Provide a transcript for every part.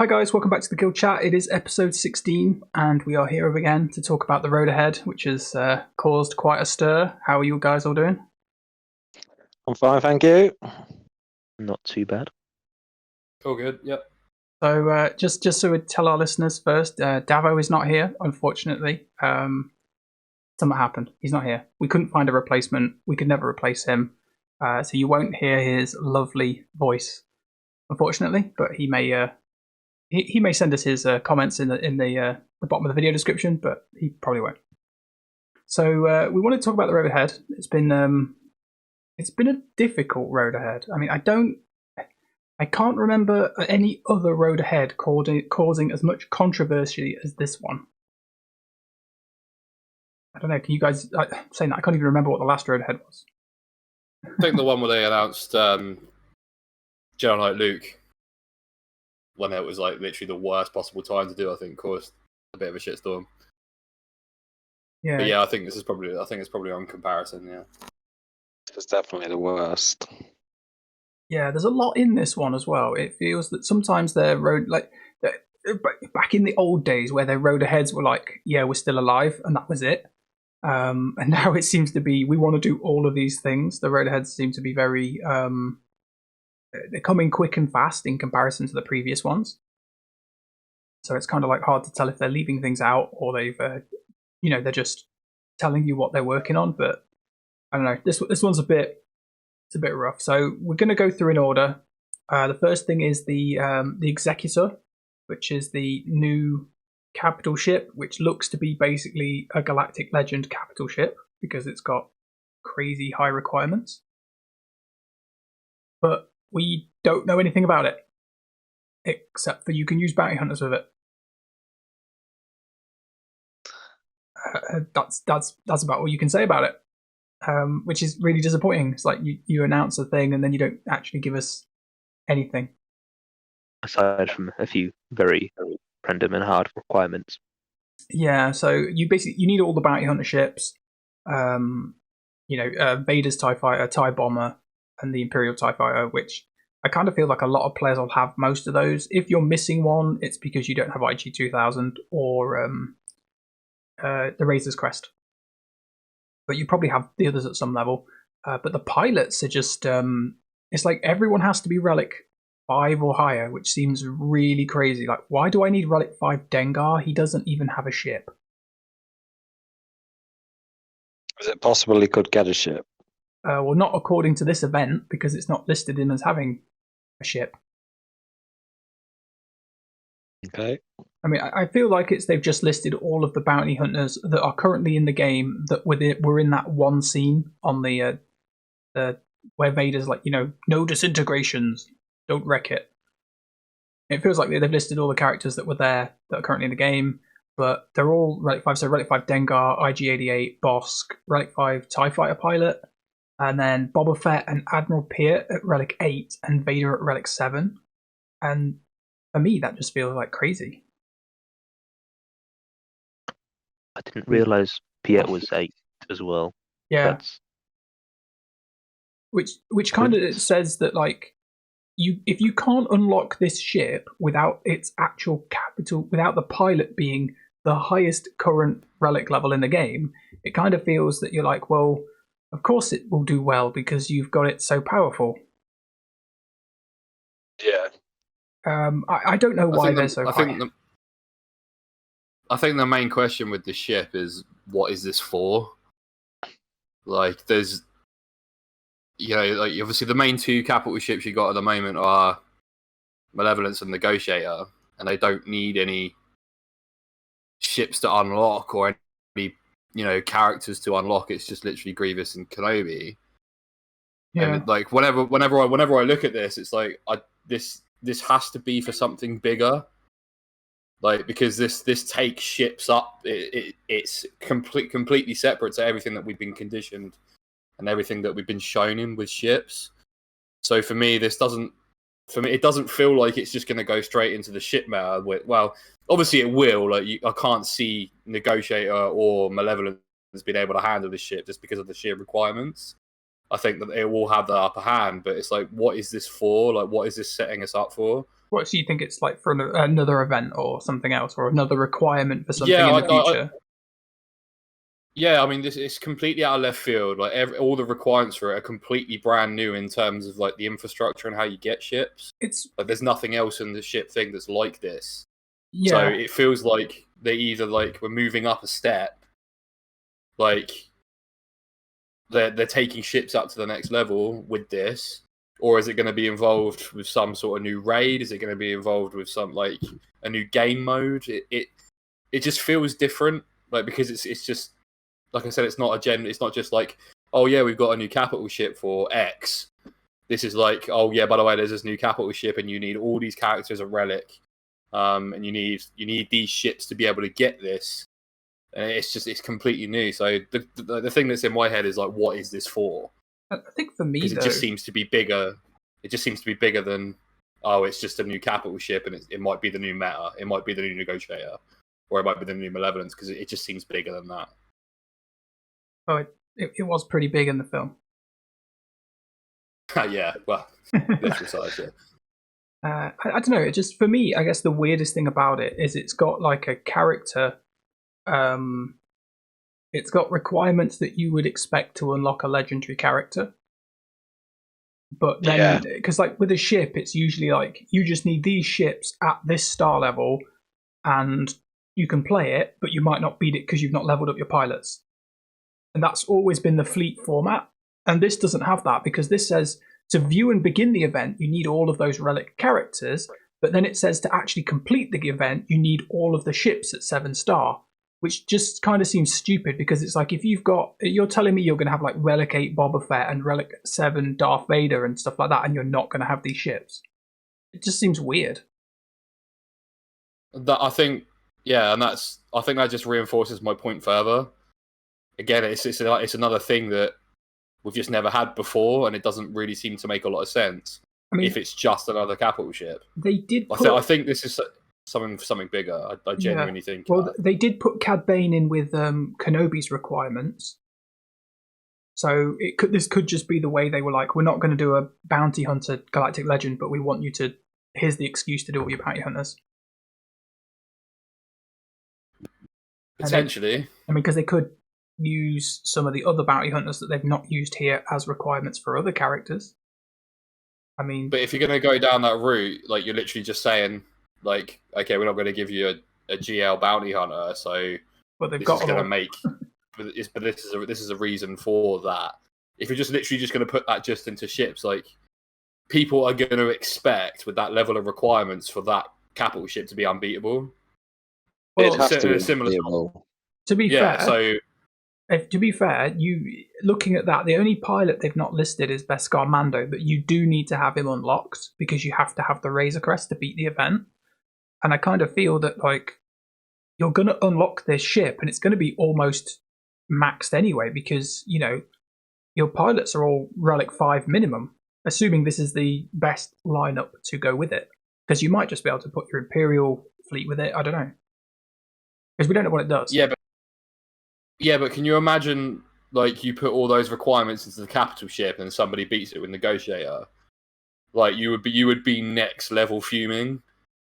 Hi guys, welcome back to the Guild Chat. It is episode 16, and we are here again to talk about the road ahead, which has caused quite a stir. How are you guys all doing? I'm fine, thank you. Not too bad. All good, yep. So just so we tell our listeners first, Davvo is not here, unfortunately. Something happened. He's not here. We couldn't find a replacement. We could never replace him. So you won't hear his lovely voice, unfortunately, but he may send us his comments in the bottom of the video description, but he probably won't. So we want to talk about the road ahead. It's been a difficult road ahead. I mean, I can't remember any other road ahead causing as much controversy as this one. I don't know. Can you guys saying that? I can't even remember what the last road ahead was. I think the one where they announced Jedi Knight Luke, when it was like literally the worst possible time to do, I think caused a bit of a shitstorm. Yeah. But yeah, I think it's probably on comparison. Yeah, It's definitely the worst. Yeah, there's a lot in this one as well. It feels that sometimes their road, back in the old days where their road aheads were like, yeah, we're still alive, and that was it. And now it seems to be, we want to do all of these things. The road aheads seem to be very, they're coming quick and fast in comparison to the previous ones. So it's kind of like hard to tell if they're leaving things out or they've, they're just telling you what they're working on. But I don't know. This one's a bit rough. So we're going to go through in order. The first thing is the Executor, which is the new capital ship, which looks to be basically a Galactic Legend capital ship because it's got crazy high requirements. But we don't know anything about it, except for you can use bounty hunters with it. That's about all you can say about it. Which is really disappointing. It's like you announce a thing and then you don't actually give us anything. Aside from a few very random and hard requirements. Yeah, so you need all the bounty hunter ships, Vader's TIE Fighter, TIE Bomber, and the Imperial TIE Fighter, which I kind of feel like a lot of players will have most of those. If you're missing one, it's because you don't have IG-2000 or the Razor's Crest. But you probably have the others at some level. But the pilots are just, it's like everyone has to be Relic 5 or higher, which seems really crazy. Like, why do I need Relic 5 Dengar? He doesn't even have a ship. Is it possible he could get a ship? Well, not according to this event, because it's not listed him as having a ship. Okay. I mean, I feel like they've just listed all of the bounty hunters that are currently in the game that were in that one scene on the where Vader's like, no disintegrations, don't wreck it. It feels like they've listed all the characters that were there that are currently in the game, but they're all Relic 5. So Relic 5 Dengar, IG-88, Bosk, Relic 5 TIE Fighter Pilot, and then Boba Fett and Admiral Piet at Relic 8 and Vader at Relic 7. And for me, that just feels like crazy. I didn't realise Piet was 8 as well. Yeah. Which kind of says that, like, if you can't unlock this ship without its actual capital, without the pilot being the highest current relic level in the game, it kind of feels that you're like, well, of course it will do well because you've got it so powerful. Yeah. I don't know why they're so high. I think the main question with the ship is, what is this for? Like, there's, obviously the main two capital ships you got at the moment are Malevolence and Negotiator, and they don't need any ships to unlock or any, characters to unlock. It's just literally Grievous and Kenobi. Yeah. And like, whenever I look at this, it's like this has to be for something bigger. Like, because this takes ships up, it's completely separate to everything that we've been conditioned and everything that we've been shown in with ships. So for me, it doesn't feel like it's just going to go straight into the ship meta. Well, obviously it will. Like, I can't see Negotiator or Malevolence being able to handle this ship just because of the sheer requirements. I think that it will have the upper hand, but it's like, what is this for? Like, what is this setting us up for? What do you think it's like for another event or something else, or another requirement for something Yeah, in the future? Yeah, I mean, this is completely out of left field. Like all the requirements for it are completely brand new in terms of like the infrastructure and how you get ships. It's Like there's nothing else in the ship thing that's like this. yeah. So it feels like they either like we're moving up a step, like they're taking ships up to the next level with this, or is it going to be involved with some sort of new raid? Is it going to be involved with some like a new game mode? It just feels different, like because it's just like I said, it's not it's not just like, oh yeah, we've got a new capital ship for X. This is like, oh yeah, by the way, there's this new capital ship, and you need all these characters a relic, and you need these ships to be able to get this. And it's completely new. So the thing that's in my head is like, what is this for? I think for me, Because it just seems to be bigger. It just seems to be bigger than, oh, it's just a new capital ship, and it might be the new meta, it might be the new negotiator, or it might be the new malevolence. Because it just seems bigger than that. Oh, it was pretty big in the film. Yeah, well, literal size, yeah. I don't know. It just, for me, I guess the weirdest thing about it is it's got like a character. It's got requirements that you would expect to unlock a legendary character. But then, because like with a ship, it's usually like you just need these ships at this star level, and you can play it, but you might not beat it because you've not leveled up your pilots. And that's always been the fleet format. And this doesn't have that, because this says to view and begin the event, you need all of those relic characters. But then it says to actually complete the event, you need all of the ships at 7-star, which just kind of seems stupid, because it's like if you're telling me you're going to have like Relic 8 Boba Fett and Relic 7 Darth Vader and stuff like that, and you're not going to have these ships. It just seems weird. I think that just reinforces my point further. Again, it's another thing that we've just never had before, and it doesn't really seem to make a lot of sense. I mean, if it's just another capital ship, they did. I think this is something bigger. I genuinely think. Well, they did put Cad Bane in with Kenobi's requirements, so this could just be the way they were like, we're not going to do a bounty hunter galactic legend, but we want you to. Here's the excuse to do all your bounty hunters. Potentially, I mean, because they could use some of the other bounty hunters that they've not used here as requirements for other characters. I mean, but if you're going to go down that route, like you're literally just saying, like, okay, we're not going to give you a GL bounty hunter, so but they've this got is going to make, but this is a reason for that. If you're just literally just going to put that just into ships, like people are going to expect with that level of requirements for that capital ship to be unbeatable. It has to be similar. unbeatable. To be fair, so. To be fair, you looking at that, the only pilot they've not listed is Beskar Mando, but you do need to have him unlocked because you have to have the Razor Crest to beat the event. And I kind of feel that like you're going to unlock this ship, and it's going to be almost maxed anyway, because your pilots are all Relic 5 minimum, assuming this is the best lineup to go with it. Because you might just be able to put your Imperial fleet with it. I don't know, because we don't know what it does. Yeah, but can you imagine, like, you put all those requirements into the capital ship and somebody beats it with Negotiator? Like, you would be next level fuming.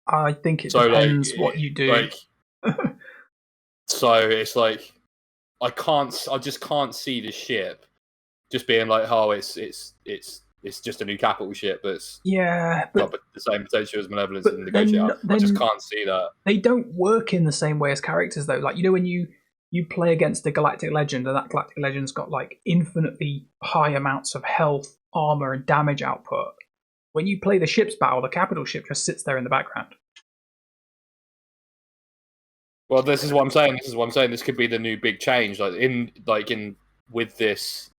I think it depends what you do. Like, so it's like, I just can't see the ship just being like, oh, it's just a new capital ship that's got the same potential as Malevolence and Negotiator. I just can't see that. They don't work in the same way as characters, though. Like, when you play against a Galactic Legend, and that Galactic Legend's got like infinitely high amounts of health, armor, and damage output. When you play the ship's battle, the capital ship just sits there in the background. Well, this is what I'm saying. This could be the new big change. With this,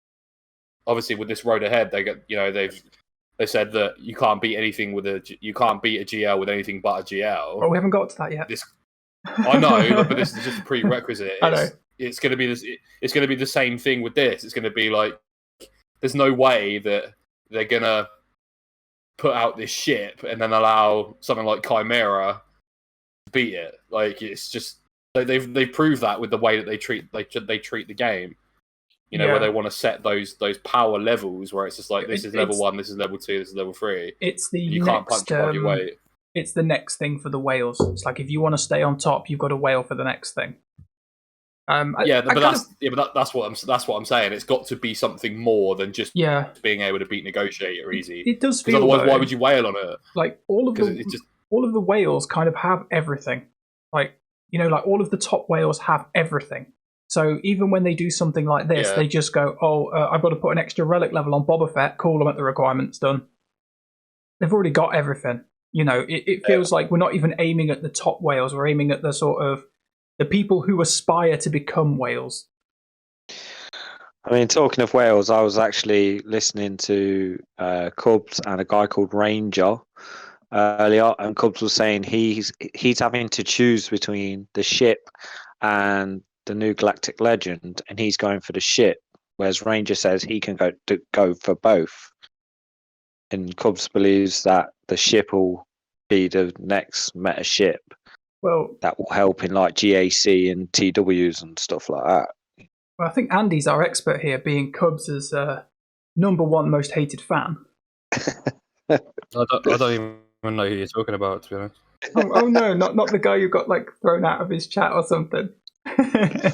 obviously with this road ahead, they said that you can't beat a GL with anything but a GL. Well, we haven't got to that yet. I know, but this is just a prerequisite. I know. It's going to be this. It's going to be the same thing with this. It's going to be like, there's no way that they're going to put out this ship and then allow something like Chimera to beat it. Like, it's just they've proved that with the way that they treat the game. Where they want to set those power levels where it's just like, this is level 1, this is level 2, this is level 3. It's the you can't punch above your weight. it's the next thing for the whales. It's like if you want to stay on top, you've got to whale for the next thing. That's what I'm saying. It's got to be something more than just being able to beat Negotiator easy. It does feel. Otherwise, though, why would you whale on it? Like all of the whales kind of have everything. Like like all of the top whales have everything. So even when they do something like this, they just go, I've got to put an extra relic level on Boba Fett. Cool, I'm at the requirements done. They've already got everything. It feels like we're not even aiming at the top whales. We're aiming at the sort of the people who aspire to become whales. I mean, talking of whales, I was actually listening to Cubs and a guy called Ranger earlier, and Cubs was saying he's having to choose between the ship and the new Galactic Legend, and he's going for the ship, whereas Ranger says he can go for both. And Cubs believes that the ship will be the next meta ship. Well, that will help in like GAC and TWs and stuff like that. Well, I think Andy's our expert here, being Cubs' #1 most hated fan. I don't even know who you're talking about, to be honest. Oh no, not the guy who got like thrown out of his chat or something. It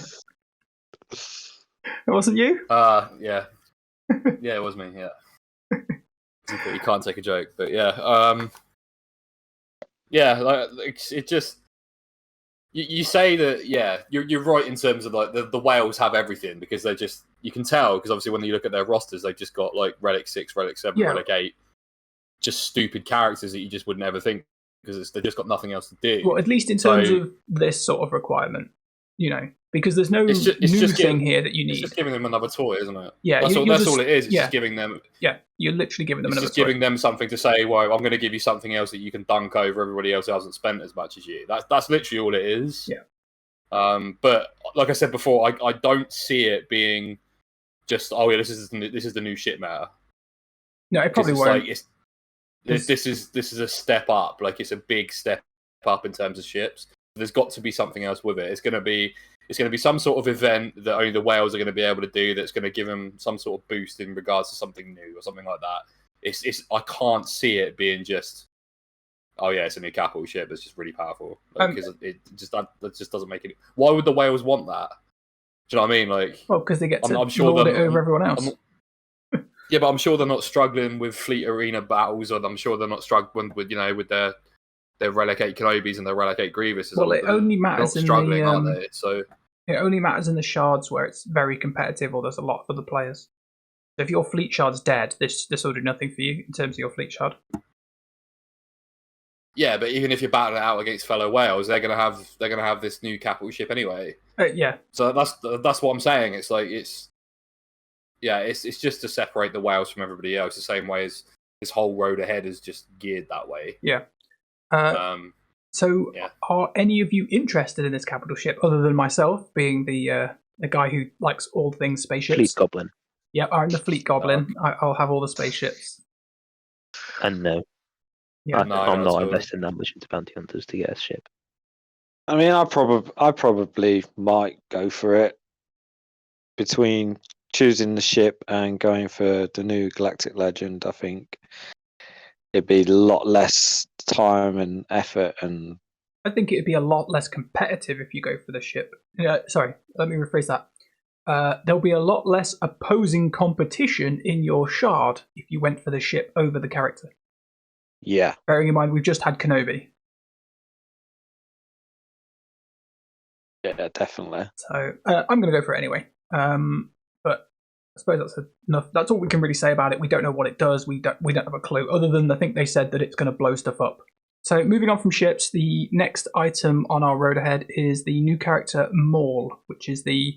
wasn't you? Yeah, it was me. Yeah, you can't take a joke, but yeah, it just. You say that, you're right in terms of like the whales have everything because they're just, you can tell because obviously when you look at their rosters, they've just got like Relic 6, Relic 7, Relic 8, just stupid characters that you just would never think because they've just got nothing else to do. Well, at least in terms of this sort of requirement, because there's no new thing here that you need. It's just giving them another toy, isn't it? Yeah, that's all it is. It's just giving them. Yeah, you're literally giving them another toy. Giving them something to say, well, I'm going to give you something else that you can dunk over everybody else who hasn't spent as much as you. That's literally all it is. Yeah. But like I said before, I don't see it being just, this is the new shit meta. No, it probably won't. Like, this is a step up. Like it's a big step up in terms of ships. There's got to be something else with it. It's going to be some sort of event that only the whales are going to be able to do. That's going to give them some sort of boost in regards to something new or something like that. I can't see it being just, it's a new capital ship. It's just really powerful because that just doesn't make it. Why would the whales want that? Do you know what I mean? Like, well, because they get to lord it over everyone else. Yeah, but I'm sure they're not struggling with fleet arena battles, or I'm sure they're not struggling with with their Relic 8 Kenobis and their Relic 8 Grievuses. Well, it only matters in the aren't they? So it only matters in the shards where it's very competitive or there's a lot for the players. So if your fleet shard's dead, this will do nothing for you in terms of your fleet shard. Yeah, but even if you're battling it out against fellow whales, they're gonna have this new capital ship anyway. Yeah. So that's what I'm saying. It's like it's just to separate the whales from everybody else, the same way as this whole road ahead is just geared that way. Yeah. Are any of you interested in this capital ship other than myself, being the guy who likes all things spaceships? Fleet Goblin. Yeah, I'm the Fleet Goblin. I'll have all the spaceships. And no. Yeah. I'm not investing that much into bounty hunters to get a ship. I mean, I probably might go for it between choosing the ship and going for the new Galactic Legend. I think it'd be a lot less time and effort, and I think it'd be a lot less competitive if you go for the ship. Sorry, let me rephrase that. There'll be a lot less opposing competition in your shard if you went for the ship over the character. Yeah. Bearing in mind, we've just had Kenobi. Yeah, definitely. So I'm going to go for it anyway. But I suppose that's enough. That's all we can really say about it. We don't know what it does. We don't have a clue, other than I think they said that it's going to blow stuff up. So moving on from ships, the next item on our road ahead is the new character Maul, which is the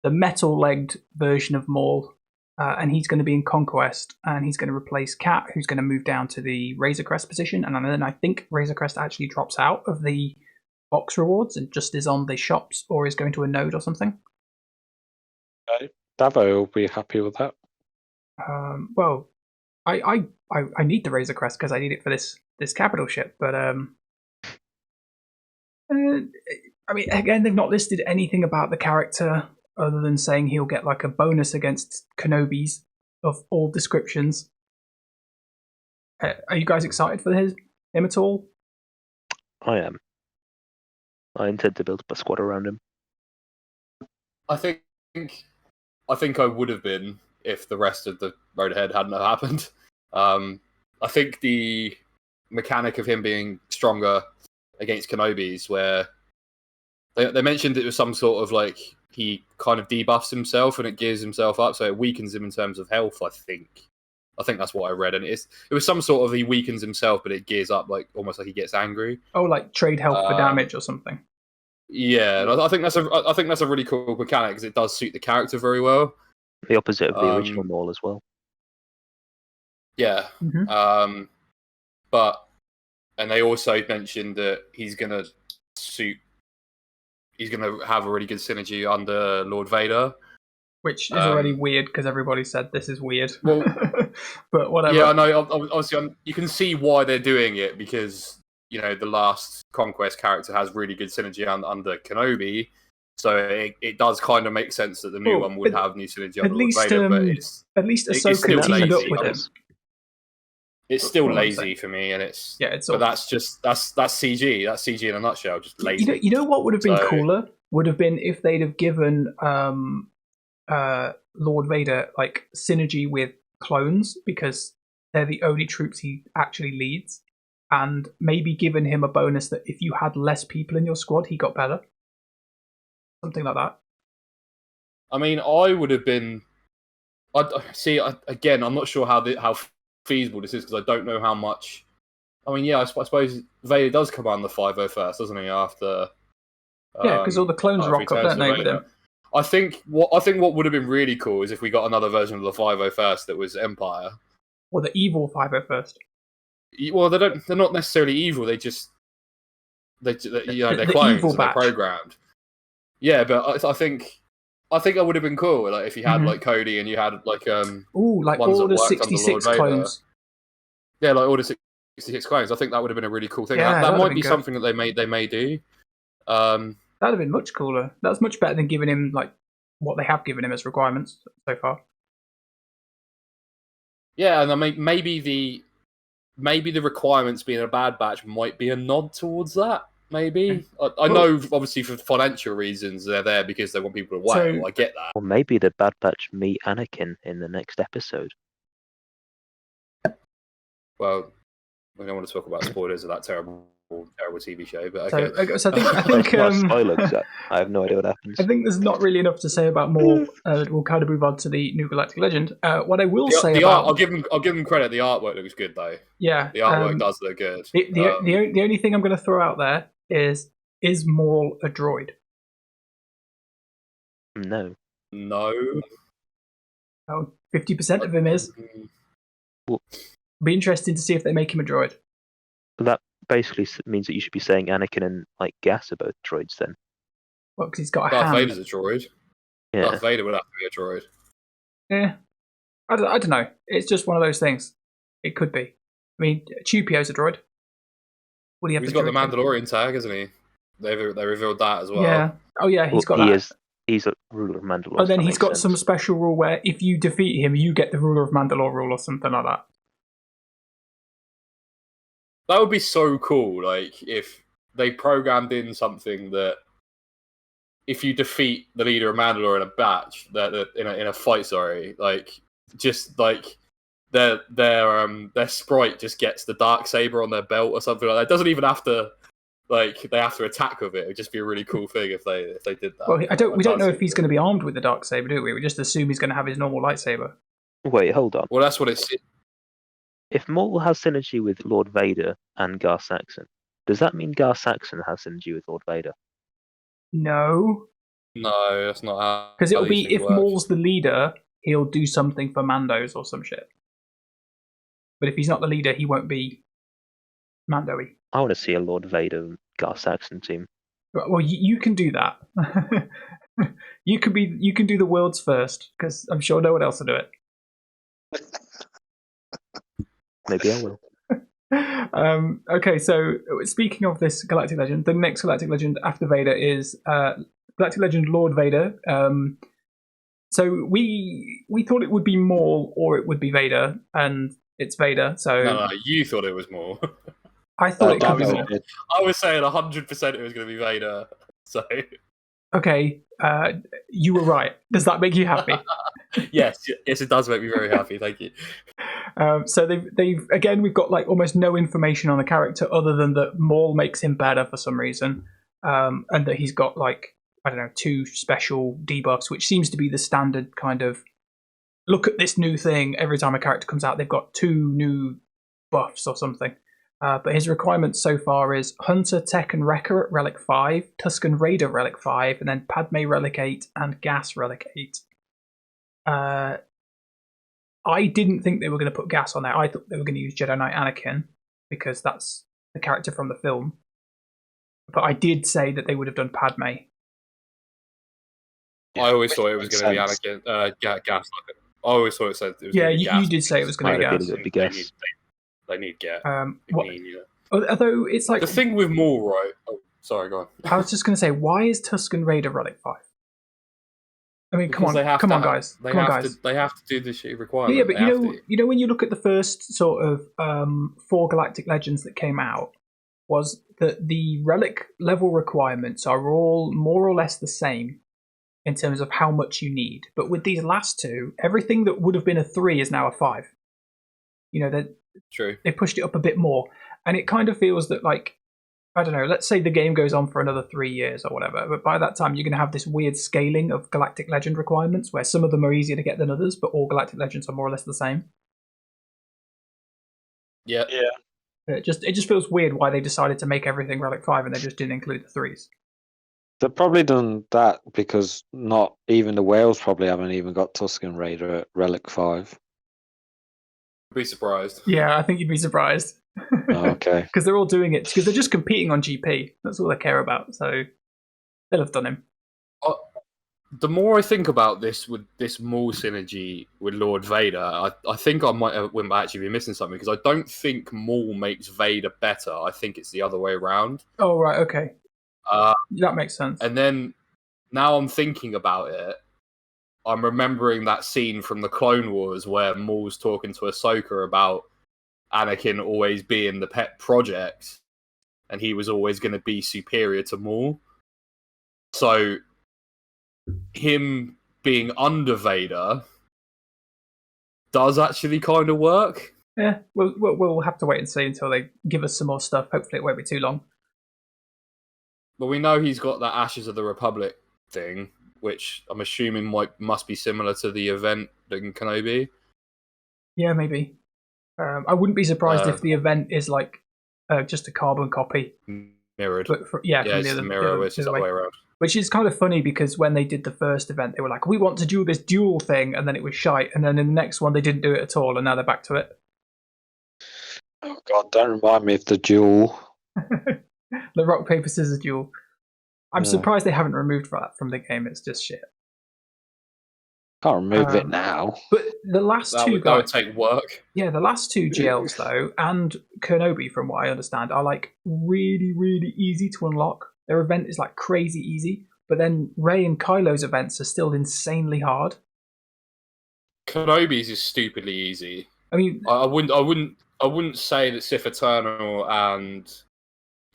metal-legged version of Maul. And he's going to be in Conquest, and he's going to replace Cat, who's going to move down to the Razor Crest position. And then I think Razor Crest actually drops out of the box rewards and just is on the shops or is going to a node or something. Okay. Davvo will be happy with that. Well, I need the Razor Crest because I need it for this capital ship. But I mean, again, they've not listed anything about the character other than saying he'll get like a bonus against Kenobis of all descriptions. Are you guys excited for him at all? I am. I intend to build a squad around him. I think I would have been if the rest of the road ahead hadn't happened. I think the mechanic of him being stronger against Kenobis, where they mentioned it was some sort of like he kind of debuffs himself and it gears himself up, so it weakens him in terms of health. I think that's what I read, and it was some sort of he weakens himself, but it gears up like almost like he gets angry. Oh, like trade health for damage or something. Yeah, and I think that's a really cool mechanic because it does suit the character very well. The opposite of the original Maul as well. Yeah. Mhm. And they also mentioned that he's gonna have a really good synergy under Lord Vader. Which is already weird because everybody said this is weird. Well, but whatever. Yeah, I know. Obviously, you can see why they're doing it because the last Conquest character has really good synergy under Kenobi, so it does kind of make sense that the new one would have new synergy under Lord Vader. But at least it's Ahsoka still teamed up lazy. with him. It's still lazy for me, and it's But that's CG. That's CG in a nutshell. Just lazy. You know what would have been cooler? Would have been if they'd have given Lord Vader like synergy with clones because they're the only troops he actually leads, and maybe given him a bonus that if you had less people in your squad, he got better. Something like that. I mean, I would have been. Again, I'm not sure how feasible this is because I don't know how much. I mean, yeah, I suppose Vader does command the 501st, doesn't he? After because all the clones rock up, don't they, with him? I think what would have been really cool is if we got another version of the 501st that was Empire, or the evil 501st. Well, they're not necessarily evil. They're clones, and they're programmed. Yeah, but I think that would have been cool. Like if you had like Cody and you had like like Order 66 clones. Yeah, like Order 66 clones. I think that would have been a really cool thing. Yeah, that might be something that they may do. That'd have been much cooler. That's much better than giving him like what they have given him as requirements so far. Yeah, and I mean maybe the requirements being a Bad Batch might be a nod towards that. Maybe I know, obviously, for financial reasons, they're there because they want people to whale. I get that. Or maybe the Bad Batch meet Anakin in the next episode. Well, we don't want to talk about spoilers of that terrible TV show, but okay. So I think spoilers. I have no idea what happens. I think there's not really enough to say about Maul. We'll kind of move on to the New Galactic Legend. What I will say about I'll give them credit. The artwork looks good, though. Yeah, the artwork does look good. The only thing I'm going to throw out there is Maul a droid? No. Oh, 50% of him is. Well, be interesting to see if they make him a droid. That basically means that you should be saying Anakin and like Gas are both droids then. Well, because he's got a Darth hand. Vader's a droid. Yeah. Darth Vader would have to be a droid. Yeah. I don't know. It's just one of those things. It could be. I mean, Chewpio's a droid. What do you have? He's got the Mandalorian tag, hasn't he? They revealed that as well. Yeah. Oh yeah, he's got that. He's a ruler of Mandalore. Oh, then he's got some special rule where if you defeat him, you get the ruler of Mandalore rule or something like that. That would be so cool. Like if they programmed in something that if you defeat the leader of Mandalore in a batch, in a fight, like just like their sprite just gets the Darksaber on their belt or something like that. It doesn't even have to. Like they have to attack with it. It would just be a really cool thing if they did that. Well, we don't know if he's going to be armed with the Darksaber, do we? We just assume he's going to have his normal lightsaber. Wait, hold on. Well, that's what it's. If Maul has synergy with Lord Vader and Gar Saxon, does that mean Gar Saxon has synergy with Lord Vader? No, that's not how. Because it'll be if Maul's the leader, he'll do something for Mandos or some shit. But if he's not the leader, he won't be Mando-y. I want to see a Lord Vader and Gar Saxon team. Well, you can do that. You can do the world's first because I'm sure no one else will do it. Maybe I will. Okay, so speaking of this Galactic Legend, the next Galactic Legend after Vader is Galactic Legend Lord Vader. So we thought it would be Maul or it would be Vader, and it's Vader. So no, you thought it was Maul. I thought it could be Davvo more. did. I was saying 100% it was going to be Vader. So Okay, you were right. Does that make you happy? yes, it does make me very happy. Thank you. So they've again, we've got like almost no information on the character other than that Maul makes him better for some reason, and that he's got like, I don't know, 2 special debuffs, which seems to be the standard kind of look at this new thing. Every time a character comes out, they've got 2 new buffs or something. But his requirements so far is Hunter, Tech, and Wrecker at Relic 5, Tusken Raider Relic 5, and then Padme Relic 8 and Gas Relic 8. I didn't think they were going to put Gas on there. I thought they were going to use Jedi Knight Anakin because that's the character from the film. But I did say that they would have done Padme. I always thought it was going to be Anakin. Gas. I always thought it said it was going to be Gas. You did say it was going to be Gas. They need Gas. Although it's like the thing with Maul, right? Oh, sorry, go on. I was just going to say, why is Tusken Raider Relic 5? I mean, Because come on, guys. They have to do the shit requirement. Yeah, but you know, when you look at the first sort of 4 Galactic Legends that came out, was that the relic level requirements are all more or less the same in terms of how much you need. But with these last 2, everything that would have been a 3 is now a 5. You know, True. They pushed it up a bit more, and it kind of feels that, like, I don't know, let's say the game goes on for another 3 years or whatever, but by that time you're going to have this weird scaling of Galactic Legend requirements where some of them are easier to get than others, but all Galactic Legends are more or less the same. Yeah. It just feels weird why they decided to make everything Relic 5 and they just didn't include the 3s. They've probably done that because not even the whales probably haven't even got Tusken Raider at Relic 5. Be surprised. Yeah, I think you'd be surprised. Oh, okay. Because they're all doing it because they're just competing on GP. That's all they care about. So they'll have done him. The more I think about this with this Maul synergy with Lord Vader, I think I might actually be missing something because I don't think Maul makes Vader better. I think it's the other way around. Oh, right, okay. That makes sense. And then now I'm thinking about it. I'm remembering that scene from the Clone Wars where Maul's talking to Ahsoka about Anakin always being the pet project, and he was always going to be superior to Maul. So him being under Vader does actually kind of work. Yeah, we'll have to wait and see until they give us some more stuff. Hopefully it won't be too long. But we know he's got that Ashes of the Republic thing, which I'm assuming must be similar to the event in Kenobi. Yeah, maybe. I wouldn't be surprised if the event is like just a carbon copy. Mirrored. But it's the mirror, which is the other way around. Which is kind of funny because when they did the first event, they were like, we want to do this duel thing, and then it was shite. And then in the next one, they didn't do it at all, and now they're back to it. Oh, God, don't remind me of the duel. The rock, paper, scissors duel. I'm surprised they haven't removed that from the game. It's just shit. Can't remove it now. But the last two that would take work. Yeah, the last 2 GLs though, and Kenobi, from what I understand, are like really, really easy to unlock. Their event is like crazy easy, but then Rey and Kylo's events are still insanely hard. Kenobi's is stupidly easy. I mean, I wouldn't say that Sith Eternal and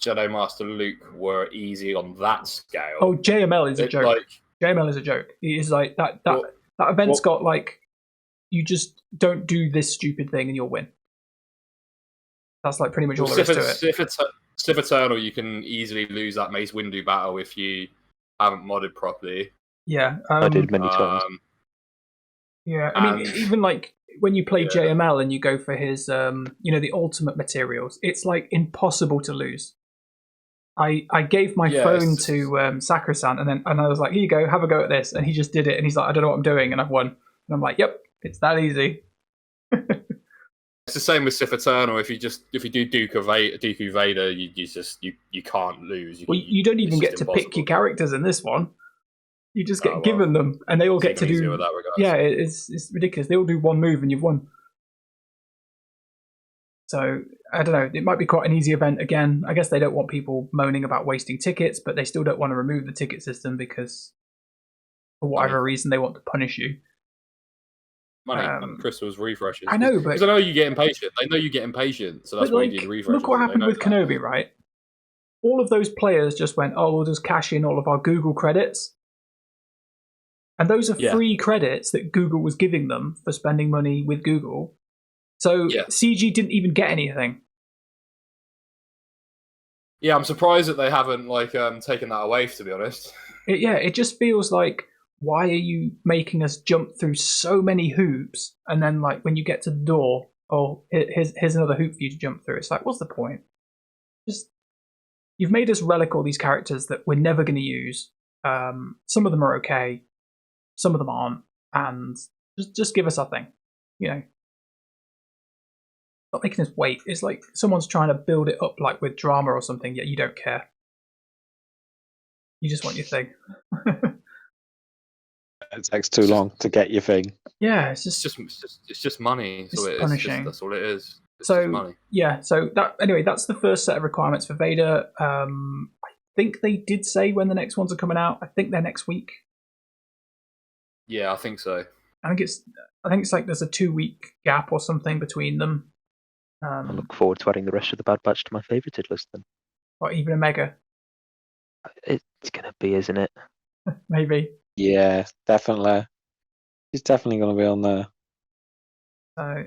Jedi Master Luke were easy on that scale. Oh, JML is a joke. JML is a joke. He is like that. That event's got like, you just don't do this stupid thing and you'll win. That's like pretty much all there is to it. Sith Eternal, you can easily lose that Mace Windu battle if you haven't modded properly. Yeah, I did many times. Yeah, I mean, even like when you play JML and you go for his, the ultimate materials, it's like impossible to lose. I gave my phone to Sacrosanct, and I was like, here you go, have a go at this. And he just did it, and he's like, I don't know what I'm doing, and I've won. And I'm like, yep, it's that easy. It's the same with Sith Eternal. If you do Dooku Vader, you can't lose. You don't even get to pick your characters in this one. You just get given them, and they all get to do. Yeah, it's ridiculous. They all do one move, and you've won. So, I don't know, it might be quite an easy event again. I guess they don't want people moaning about wasting tickets, but they still don't want to remove the ticket system because for whatever reason they want to punish you. money and crystals refreshes. I know, but because I know you get impatient. They know you get impatient, so that's why you do the refreshes. Look what happened with that. Kenobi, right? All of those players just went, "Oh, we'll just cash in all of our Google credits," and those are free credits that Google was giving them for spending money with Google. So CG didn't even get anything. Yeah, I'm surprised that they haven't taken that away. To be honest, it just feels like, why are you making us jump through so many hoops? And then, like, when you get to the door, oh, here's another hoop for you to jump through. It's like, what's the point? Just, you've made us relic all these characters that we're never going to use. Some of them are okay, some of them aren't, and just give us something, Not making us wait. It's like someone's trying to build it up, like with drama or something, yet you don't care. You just want your thing. It takes too long to get your thing. Yeah, it's just money. It's punishing. That's all it is. It's just money. Yeah. So that's the first set of requirements for Vader. I think they did say when the next ones are coming out. I think they're next week. Yeah, I think so. I think it's like there's a 2-week gap or something between them. I look forward to adding the rest of the Bad Batch to my favorited list then. Or even a Mega. It's gonna be, isn't it? Maybe. Yeah, definitely. He's definitely going to be on there. So,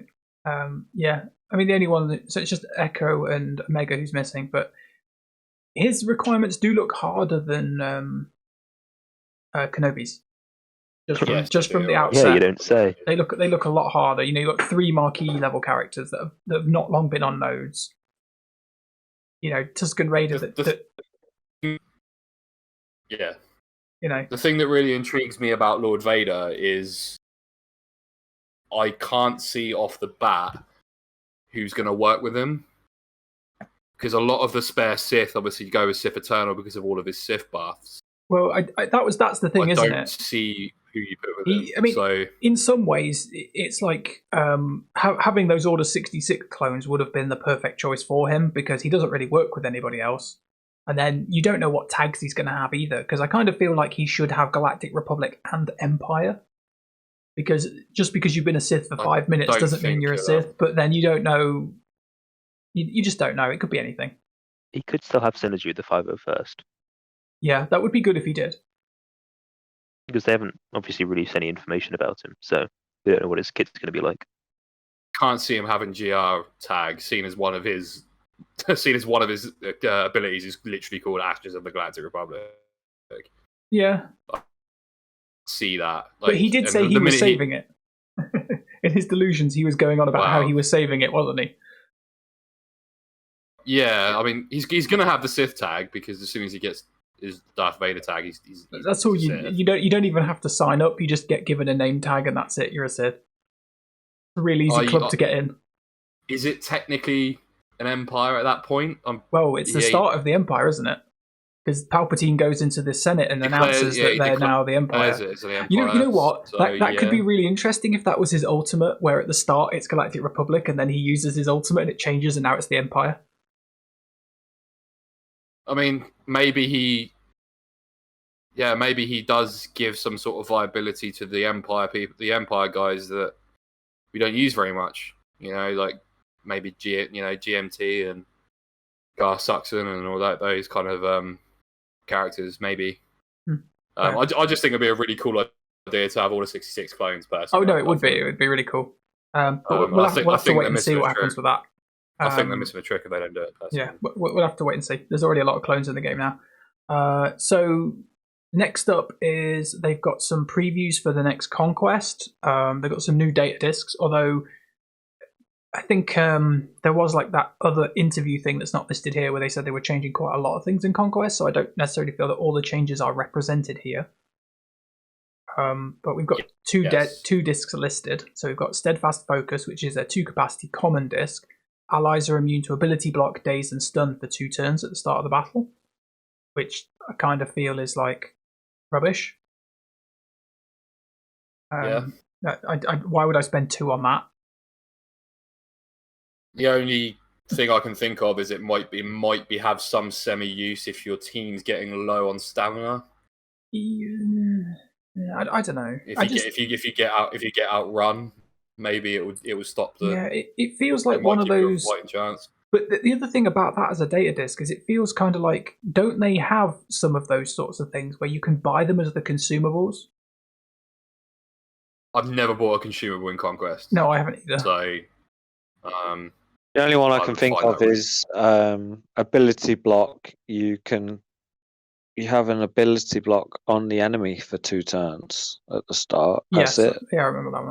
yeah. I mean, the only one... So it's just Echo and Omega who's missing, but his requirements do look harder than Kenobi's. Just from the outset. Yeah, you don't say. They look a lot harder. You've got 3 marquee level characters that have not long been on nodes. Tusken Raider yeah. The thing that really intrigues me about Lord Vader is I can't see off the bat who's going to work with him. Because a lot of the spare Sith obviously go with Sith Eternal because of all of his Sith buffs. Well, that's the thing, isn't it? I don't see who you put with him. I mean, in some ways, it's like having those Order 66 clones would have been the perfect choice for him because he doesn't really work with anybody else. And then you don't know what tags he's going to have either, because I kind of feel like he should have Galactic Republic and Empire. Because just because you've been a Sith for 5 minutes doesn't mean you're a Sith, but then you don't know. You just don't know. It could be anything. He could still have synergy with the 501st. Yeah, that would be good if he did. Because they haven't obviously released any information about him, so we don't know what his kit's going to be like. Can't see him having GR tag, seen as one of his abilities is literally called Ashes of the Galactic Republic. Yeah. See that. But he did say he was saving it. In his delusions, he was going on about how he was saving it, wasn't he? Yeah, I mean, he's going to have the Sith tag because as soon as he gets his Darth Vader tag, he's that's all you don't even have to sign up. You just get given a name tag and that's it. You're a Sith. It's a really easy club to get in. Is it technically an Empire at that point? Well, it's the start of the Empire, isn't it? Because Palpatine goes into the Senate and announces that they're now the Empire. You know what? So, that could be really interesting if that was his ultimate, where at the start it's Galactic Republic and then he uses his ultimate and it changes and now it's the Empire. I mean, maybe he does give some sort of viability to the Empire people, the Empire guys that we don't use very much. Like maybe GMT and Gar Saxon and all that. Those kind of characters, maybe. I just think it'd be a really cool idea to have all the 66 clones. Personally, oh no, it would be. It would be really cool. But we'll have to wait and see what happens with that. I think they're missing a trick if they don't do it. Personally. Yeah, we'll have to wait and see. There's already a lot of clones in the game now. So next up is they've got some previews for the next Conquest. They've got some new data discs, although I think there was like that other interview thing that's not listed here where they said they were changing quite a lot of things in Conquest, so I don't necessarily feel that all the changes are represented here. But we've got two discs listed. So we've got Steadfast Focus, which is a 2-capacity common disc. Allies are immune to ability block, daze, and stun for 2 turns at the start of the battle, which I kind of feel is like rubbish. Why would I spend 2 on that? The only thing I can think of is it might have some semi-use if your team's getting low on stamina. Yeah, I don't know. If you get outrun. maybe it would stop the. Yeah, it feels like it one might of give you a those. fighting chance. But the other thing about that as a data disk is it feels kind of like, don't they have some of those sorts of things where you can buy them as the consumables? I've never bought a consumable in Conquest. No, I haven't either. So, The only one I can would think find of that really- is ability block. You have an ability block on the enemy for 2 turns at the start. That's Yes, it. yeah, I remember that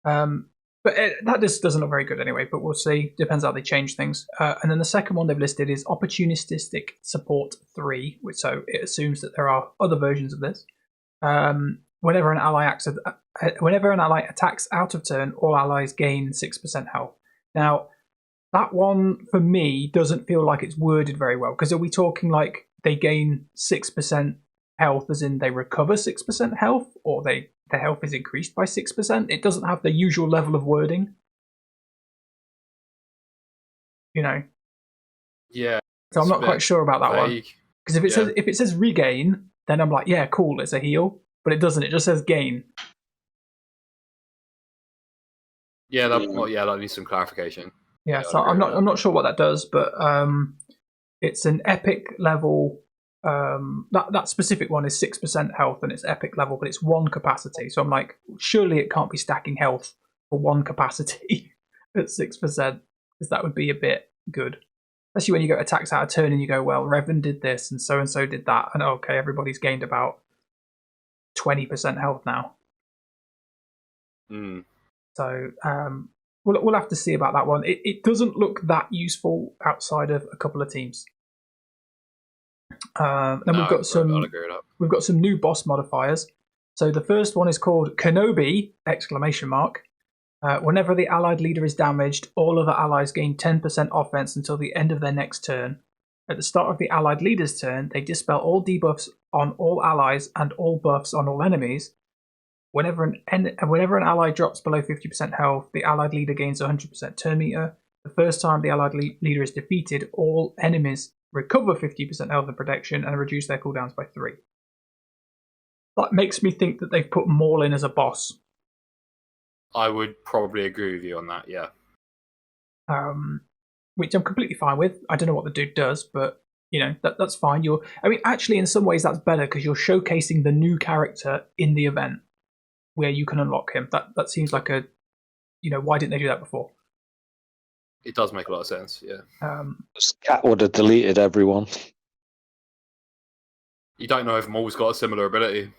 one. But that just doesn't look very good anyway, but we'll see. Depends how they change things. And then the second one they've listed is Opportunistic Support 3, which so it assumes that there are other versions of this. Whenever an ally attacks out of turn, all allies gain 6% health. Now, that one, for me, doesn't feel like it's worded very well, because are we talking like they gain 6% health as in they recover 6% health, or their health is increased by 6%? It doesn't have the usual level of wording. You know? Yeah. So I'm not quite sure about that one. Because if it says regain, then I'm like, yeah, cool, it's a heal. But it doesn't, it just says gain. Yeah, that needs some clarification. Yeah, so I'm not sure what that does, but it's an epic level. That specific one is 6% health and it's epic level, but it's 1 capacity. So I'm like, surely it can't be stacking health for 1 capacity at 6%, because that would be a bit good. Especially when you go attacks out of turn and you go, well, Revan did this and so did that, and okay, everybody's gained about 20% health now. So we'll have to see about that one. It doesn't look that useful outside of a couple of teams. Then we've got some new boss modifiers. So the first one is called Kenobi! ! Whenever the allied leader is damaged, all other allies gain 10% offense until the end of their next turn. At the start of the allied leader's turn, they dispel all debuffs on all allies and all buffs on all enemies. Whenever an ally drops below 50% health, the allied leader gains 100% turn meter. The first time the allied leader is defeated, all enemies recover 50% health and protection and reduce their cooldowns by 3. That makes me think that they've put Maul in as a boss. I would probably agree with you on that, yeah. Which I'm completely fine with. I don't know what the dude does, but you know, that's fine. Actually, in some ways that's better because you're showcasing the new character in the event where you can unlock him. That seems like a, why didn't they do that before? It does make a lot of sense, yeah. Cat would have deleted everyone. You don't know if Maul's got a similar ability.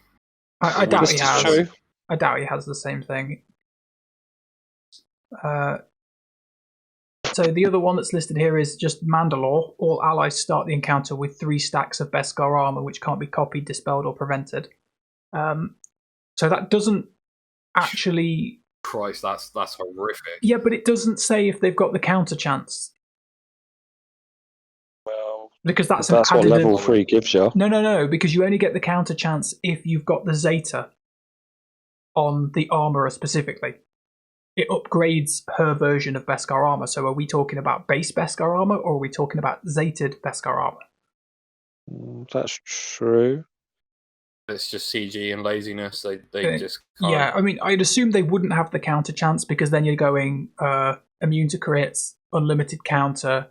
I doubt he has. True. I doubt he has the same thing. So the other one that's listed here is just Mandalore. All allies start the encounter with 3 stacks of Beskar armor, which can't be copied, dispelled, or prevented. So that doesn't actually... Christ, that's horrific. Yeah, but it doesn't say if they've got the counter chance. Well, because that's what level 3 gives you. No, because you only get the counter chance if you've got the Zeta on the armorer specifically. It upgrades her version of Beskar armor. So are we talking about base Beskar armor, or are we talking about Zated Beskar armor? That's true. It's just CG and laziness. They just can't. Yeah, I mean, I'd assume they wouldn't have the counter chance because then you're going immune to crits, unlimited counter.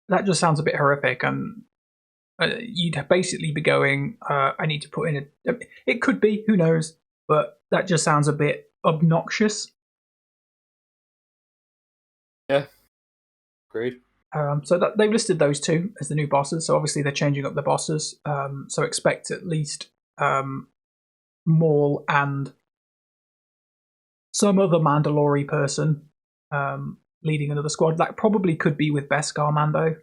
That just sounds a bit horrific, and you'd basically be going, I need to put in a... It could be, who knows, but that just sounds a bit obnoxious. Yeah, agreed. So they've listed those 2 as the new bosses. So obviously they're changing up the bosses. So expect at least Maul and some other Mandalorian person leading another squad. That probably could be with Beskar Mando.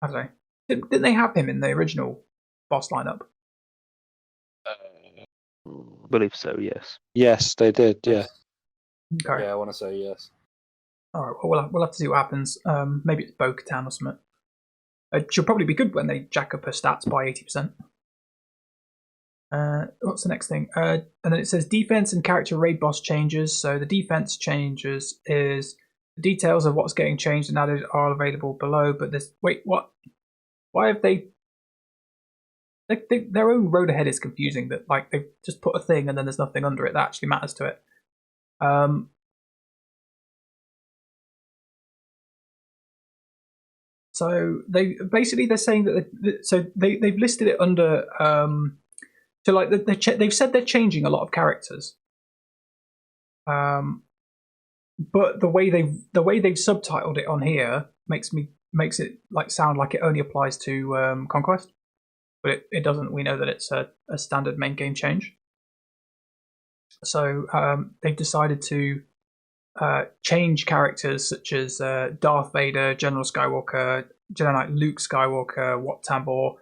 I don't know. Didn't they have him in the original boss lineup? I believe so, yes. Yes, they did, yeah. Okay. Yeah, I want to say yes. All right, well, we'll have to see what happens. Maybe it's Bo-Katan or something. It should probably be good when they jack up her stats by 80%. What's the next thing? And then it says defense and character raid boss changes. So the defense changes is the details of what's getting changed and added are available below. But there's... Wait, what? Why have they... their own road ahead is confusing. That like they've just put a thing and then there's nothing under it that actually matters to it. So they're saying that they've listed it under so like they've said they're changing a lot of characters. But the way they've subtitled it on here makes it like sound like it only applies to Conquest, but it doesn't. We know that it's a standard main game change. So they've decided to change characters such as Darth Vader, General Skywalker, Jedi Knight Luke Skywalker, Wat Tambor,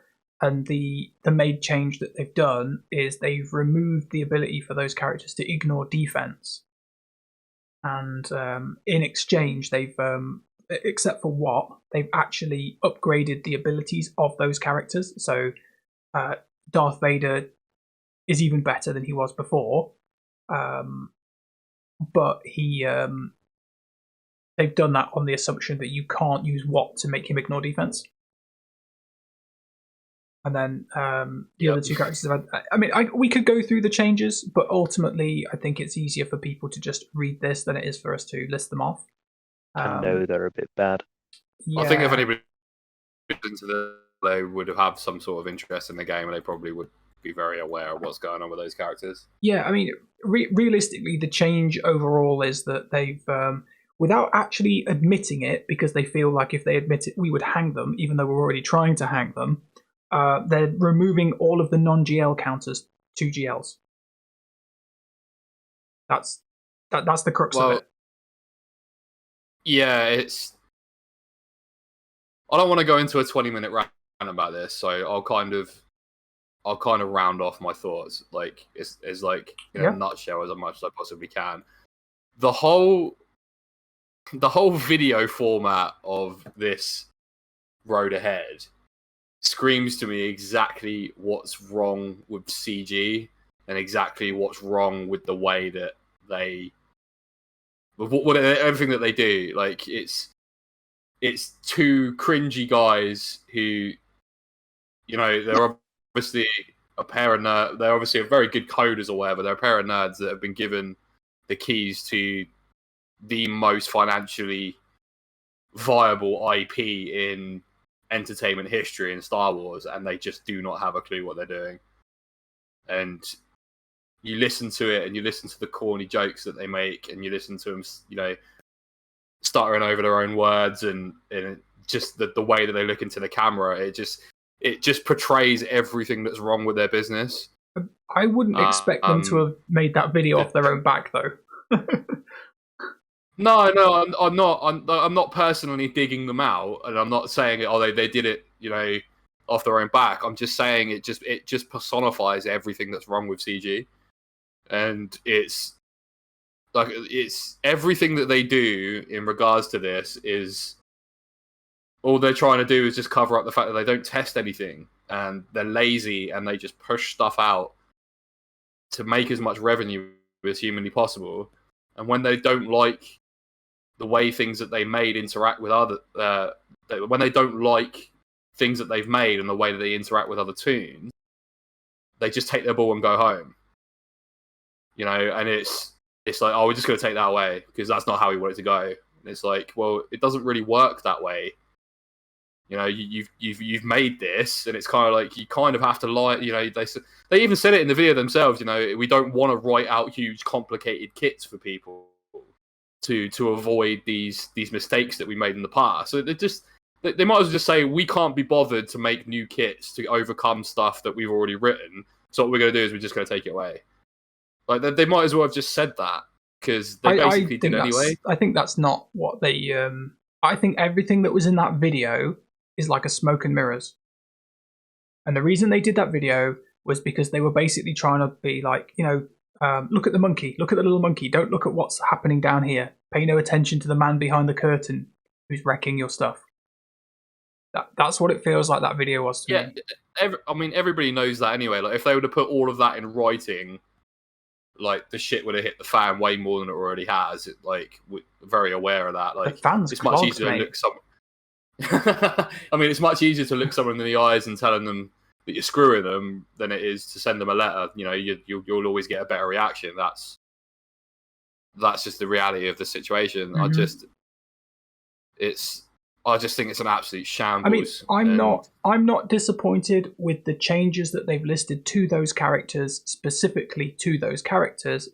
and the main change that they've done is they've removed the ability for those characters to ignore defense. And in exchange, they've, except for Wat, they've actually upgraded the abilities of those characters. So Darth Vader is even better than he was before. But they've done that on the assumption that you can't use Wat to make him ignore defense. And then the other two characters have had, I mean, we could go through the changes, but ultimately I think it's easier for people to just read this than it is for us to list them off. I know they're a bit bad. Yeah. I think if anybody into this, they would have some sort of interest in the game, and they probably would be very aware of what's going on with those characters. Yeah, I mean, realistically, the change overall is that they've, without actually admitting it, because they feel like if they admit it, we would hang them, even though we're already trying to hang them. They're removing all of the non-GL counters to GLs. That's the crux of it. Yeah, it's. I don't want to go into a 20-minute rant about this, so I'll kind of round off my thoughts, like it's like in a nutshell as much as I possibly can. The whole video format of this road ahead screams to me exactly what's wrong with CG and exactly what's wrong with the way that everything that they do. Like it's two cringy guys who, you know, they're obviously a pair of nerds. They're obviously very good coders or whatever. They're a pair of nerds that have been given the keys to the most financially viable IP in entertainment history in Star Wars, and they just do not have a clue what they're doing. And you listen to it, and you listen to the corny jokes that they make, and you listen to them, you know, stuttering over their own words, and just the way that they look into the camera. It just portrays everything that's wrong with their business. I wouldn't expect them to have made that video off their own back, though. No, I'm not. I'm not personally digging them out, and I'm not saying they did it, you know, off their own back. I'm just saying it just personifies everything that's wrong with CG, and it's everything that they do in regards to this is all they're trying to do is just cover up the fact that they don't test anything, and they're lazy, and they just push stuff out to make as much revenue as humanly possible. And when they don't like the way things that they made interact with other, when they don't like things that they've made and the way that they interact with other toons, they just take their ball and go home. You know, and it's like, oh, we're just going to take that away because that's not how we want it to go. And it's like, well, it doesn't really work that way. You know, you've made this, and it's kind of like you kind of have to lie. You know, they even said it in the video themselves. You know, we don't want to write out huge, complicated kits for people to avoid these mistakes that we made in the past. So they might as well just say we can't be bothered to make new kits to overcome stuff that we've already written. So what we're going to do is we're just going to take it away. Like they might as well have just said that because they basically did anyway. I think that's not what they. I think everything that was in that video is like a smoke and mirrors. And the reason they did that video was because they were basically trying to be like, you know, look at the monkey, look at the little monkey, don't look at what's happening down here. Pay no attention to the man behind the curtain who's wrecking your stuff. That's what it feels like that video was to me. I mean, everybody knows that anyway. Like, if they would have put all of that in writing, like, the shit would have hit the fan way more than it already has. We're very aware of that. Like, the fans it's much easier to look someone. I mean, it's much easier to look someone in the eyes and telling them, that you're screwing them than it is to send them a letter. You know, you'll always get a better reaction. That's just the reality of the situation. Mm-hmm. I just think it's an absolute shambles. I mean, I'm not disappointed with the changes that they've listed to those characters, specifically to those characters.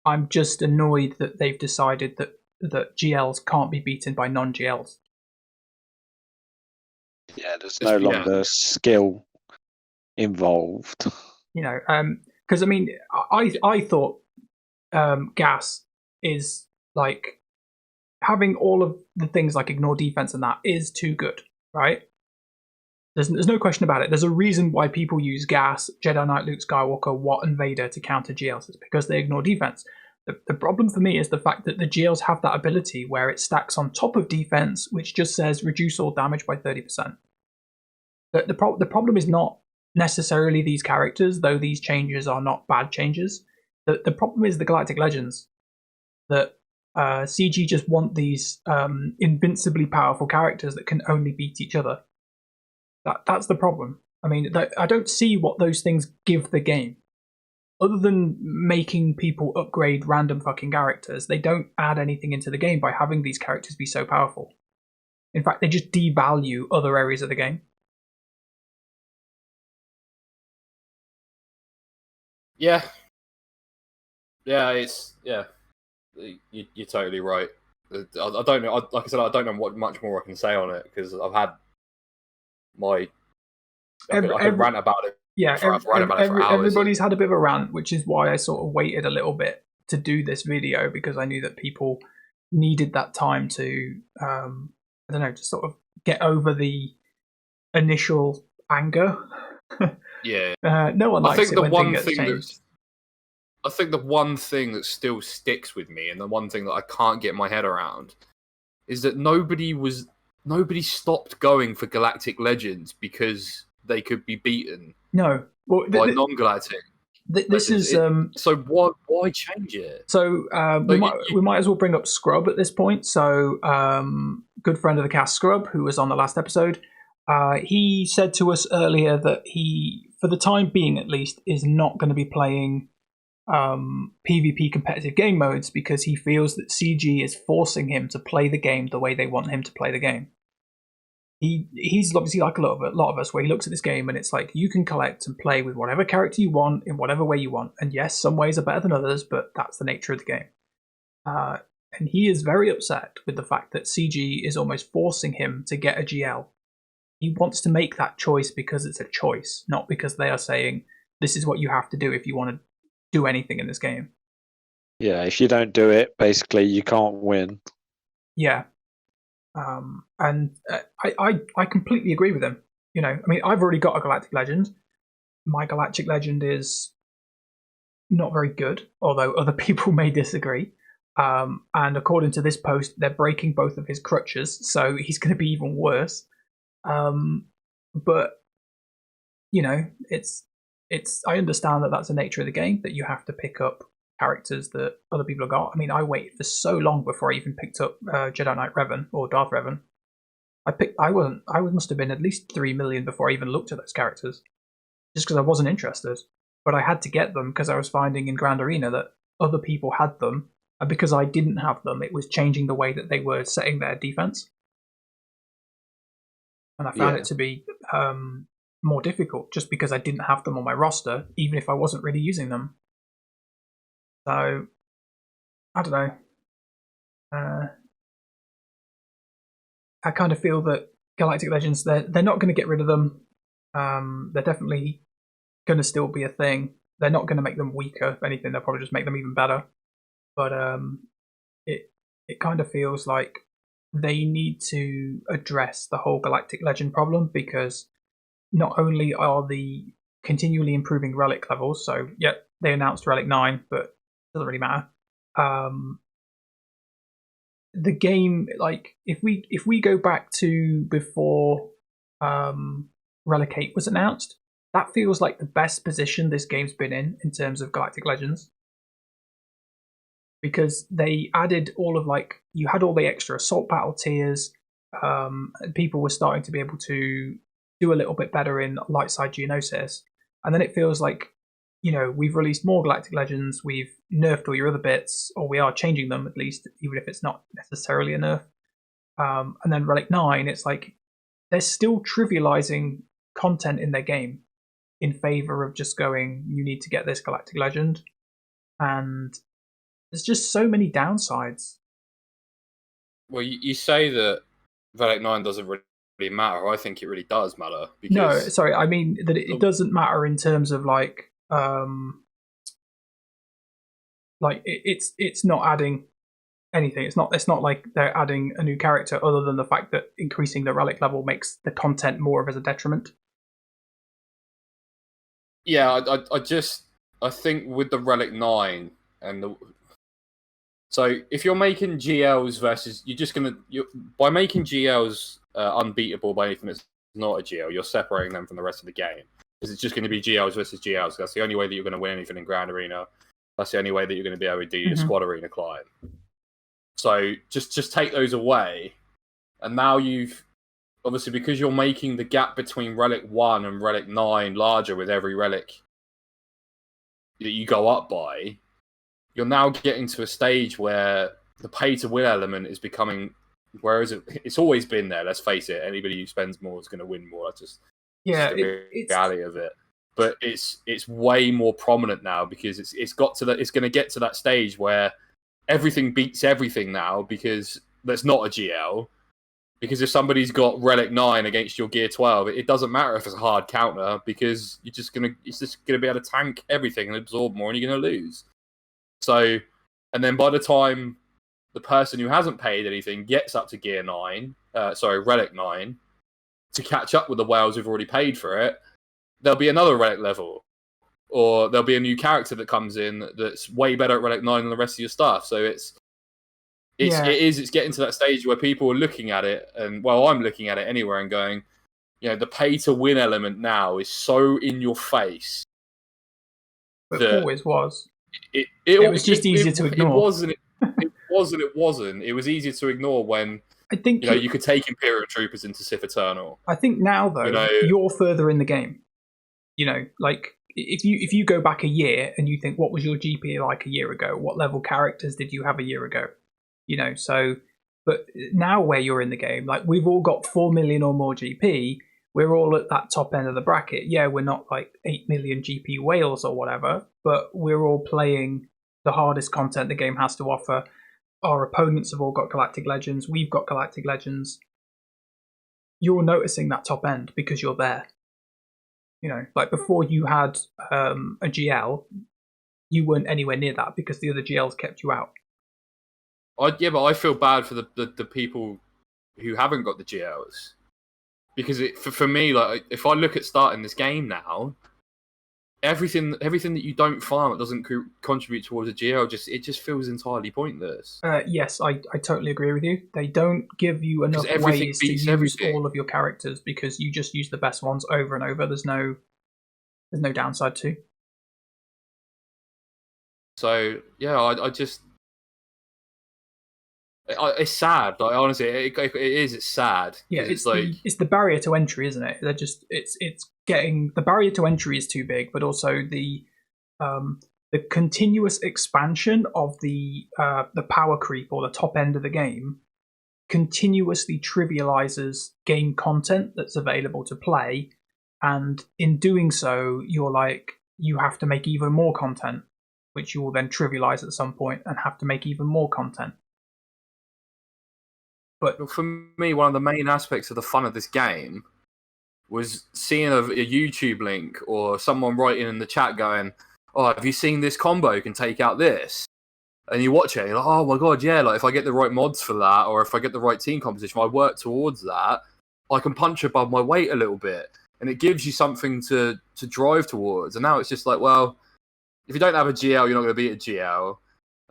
I'm just annoyed that they've decided that GLs can't be beaten by non-GLs. Yeah, there's no longer skill involved. You know, because I mean, I thought Gas is like having all of the things like ignore defense and that is too good, right? There's no question about it. There's a reason why people use Gas, Jedi Knight, Luke Skywalker, Watt, and Vader to counter GLs. It's because they ignore defense. The problem for me is the fact that the GLs have that ability where it stacks on top of defense, which just says reduce all damage by 30%. The problem is not necessarily these characters, though these changes are not bad changes. The problem is the Galactic Legends. That CG just want these invincibly powerful characters that can only beat each other. That's the problem. I mean, I don't see what those things give the game. Other than making people upgrade random fucking characters, they don't add anything into the game by having these characters be so powerful. In fact, they just devalue other areas of the game. Yeah, you're totally right. I don't know. Like I said, I don't know what much more I can say on it because I've had I could rant about it. Yeah, for hours. Everybody's had a bit of a rant, which is why I sort of waited a little bit to do this video because I knew that people needed that time to, I don't know, just sort of get over the initial anger. Yeah. No one likes it when things get changed. I think the one thing that still sticks with me, and the one thing that I can't get my head around, is that nobody stopped going for Galactic Legends because they could be beaten. No, by non-galactic. This is so. Why change it? So we might as well bring up Scrub at this point. So good friend of the cast, Scrub, who was on the last episode, he said to us earlier that he, for the time being at least, is not going to be playing PvP competitive game modes because he feels that CG is forcing him to play the game the way they want him to play the game. He's obviously like a lot of us where he looks at this game and it's like you can collect and play with whatever character you want in whatever way you want. And yes, some ways are better than others, but that's the nature of the game. And he is very upset with the fact that CG is almost forcing him to get a GL. He wants to make that choice because it's a choice, not because they are saying this is what you have to do if you want to do anything in this game. Yeah, if you don't do it, basically you can't win. Yeah. And I completely agree with him. You know, I mean, I've already got a Galactic Legend. My Galactic Legend is not very good, although other people may disagree. And according to this post, they're breaking both of his crutches, so he's going to be even worse. But you know, it's. I understand that that's the nature of the game, that you have to pick up characters that other people have got. I mean, I waited for so long before I even picked up Jedi Knight Revan or Darth Revan. I must have been at least 3 million before I even looked at those characters, just because I wasn't interested. But I had to get them because I was finding in Grand Arena that other people had them, and because I didn't have them, it was changing the way that they were setting their defense, and I found it to be more difficult just because I didn't have them on my roster, even if I wasn't really using them. So, I don't know. I kind of feel that Galactic Legends, they're not going to get rid of them. They're definitely going to still be a thing. They're not going to make them weaker. If anything, they'll probably just make them even better. But it kind of feels like they need to address the whole Galactic Legend problem because not only are the continually improving relic levels, so they announced relic 9, but it doesn't really matter. The game, like if we go back to before relic 8 was announced, that feels like the best position this game's been in terms of Galactic Legends, because they added all of you had all the extra assault battle tiers. People were starting to be able to do a little bit better in light side Geonosis, and then it feels like, we've released more Galactic Legends, we've nerfed all your other bits, or we are changing them at least, even if it's not necessarily a nerf. And then Relic 9, it's like they're still trivializing content in their game in favor of just going, you need to get this Galactic Legend. And there's just so many downsides. Well, you say that Relic 9 doesn't really matter. I think it really does matter. Because No, sorry, I mean that it doesn't matter in terms of it's not adding anything. It's not like they're adding a new character other than the fact that increasing the relic level makes the content more of as a detriment. Yeah, I think with the Relic 9 and so if you're making GLs versus by making GLs unbeatable by anything that's not a GL, you're separating them from the rest of the game. Because it's just going to be GLs versus GLs. That's the only way that you're going to win anything in Grand Arena. That's the only way that you're going to be able to do your Squad Arena climb. So just take those away, and now you've obviously, because you're making the gap between Relic 1 and Relic 9 larger with every relic that you go up by, you're now getting to a stage where the pay-to-win element is becoming, whereas it's always been there, let's face it, anybody who spends more is going to win more. That's just the reality of it. But it's way more prominent now because it's going to get to that stage where everything beats everything now, because that's not a GL. Because if somebody's got Relic 9 against your Gear 12, it doesn't matter if it's a hard counter, because it's just gonna be able to tank everything and absorb more, and you're gonna lose. So, and then by the time the person who hasn't paid anything gets up to Gear 9, Relic 9, to catch up with the whales who've already paid for it, there'll be another Relic level. Or there'll be a new character that comes in that's way better at Relic 9 than the rest of your stuff. So it's getting to that stage where people are looking at it, and I'm looking at it anywhere and going, the pay to win element now is so in your face. It always was. It was just easier to ignore. It wasn't. It was easier to ignore when I think you could take Imperial Troopers into Sith Eternal. I think now though, you're further in the game. If you go back a year and you think, what was your GP like a year ago? What level characters did you have a year ago? But now where you're in the game, like we've all got 4 million or more GP, we're all at that top end of the bracket. Yeah, we're not like 8 million GP whales or whatever, but we're all playing the hardest content the game has to offer. Our opponents have all got Galactic Legends. We've got Galactic Legends. You're noticing that top end because you're there. Like before you had a GL, you weren't anywhere near that because the other GLs kept you out. But I feel bad for the people who haven't got the GLs, because for me, like if I look at starting this game now, everything that you don't farm, it doesn't contribute towards a GL. It just feels entirely pointless. Yes, I totally agree with you. They don't give you enough ways to use all of your characters because you just use the best ones over and over. There's no downside to. So I just. It's sad. Like honestly, it is. It's sad. Yeah, it's the barrier to entry, isn't it? They're just it's getting the barrier to entry is too big, but also the continuous expansion of the power creep or the top end of the game continuously trivializes game content that's available to play, and in doing so, you have to make even more content, which you will then trivialize at some point and have to make even more content. But for me, one of the main aspects of the fun of this game was seeing a YouTube link or someone writing in the chat going, "Oh, have you seen this combo? You can take out this." And you watch it, and you're like, "Oh my god, yeah! Like if I get the right mods for that, or if I get the right team composition, I work towards that, I can punch above my weight a little bit." And it gives you something to drive towards. And now it's just like, well, if you don't have a GL, you're not going to beat a GL.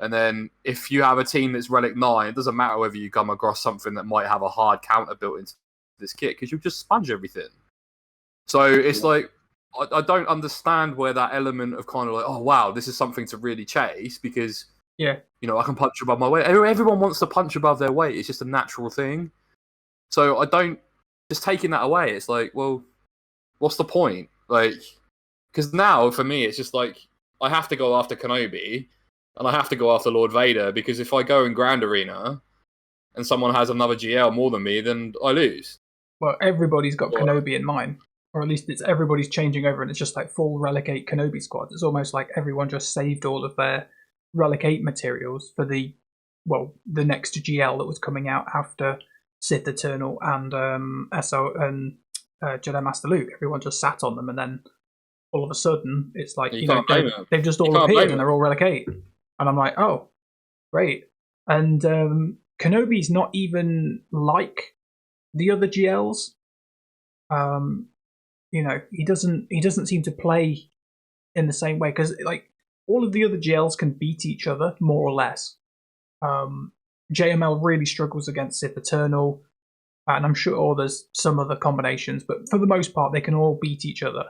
And then if you have a team that's Relic 9, it doesn't matter whether you come across something that might have a hard counter built into this kit, because you'll just sponge everything. So it's like, I don't understand where that element of kind of like, oh wow, this is something to really chase, because I can punch above my weight. Everyone wants to punch above their weight. It's just a natural thing. So I don't, just taking that away, it's like, well, what's the point? Like, because now for me, it's just like I have to go after Kenobi and I have to go after Lord Vader because if I go in Grand Arena and someone has another GL more than me, then I lose. Well, everybody's got Kenobi in mind, or at least it's everybody's changing over, and it's just like full Relic 8 Kenobi squads. It's almost like everyone just saved all of their Relic 8 materials for the next GL that was coming out after Sith Eternal and SO and Jedi Master Luke. Everyone just sat on them, and then all of a sudden it's like they've just all appeared and they're all Relic 8, and I'm like, oh, great. And Kenobi's not even like the other GLs. He doesn't seem to play in the same way because like all of the other GLs can beat each other more or less. JML really struggles against Sith Eternal, and I'm sure there's some other combinations, but for the most part they can all beat each other.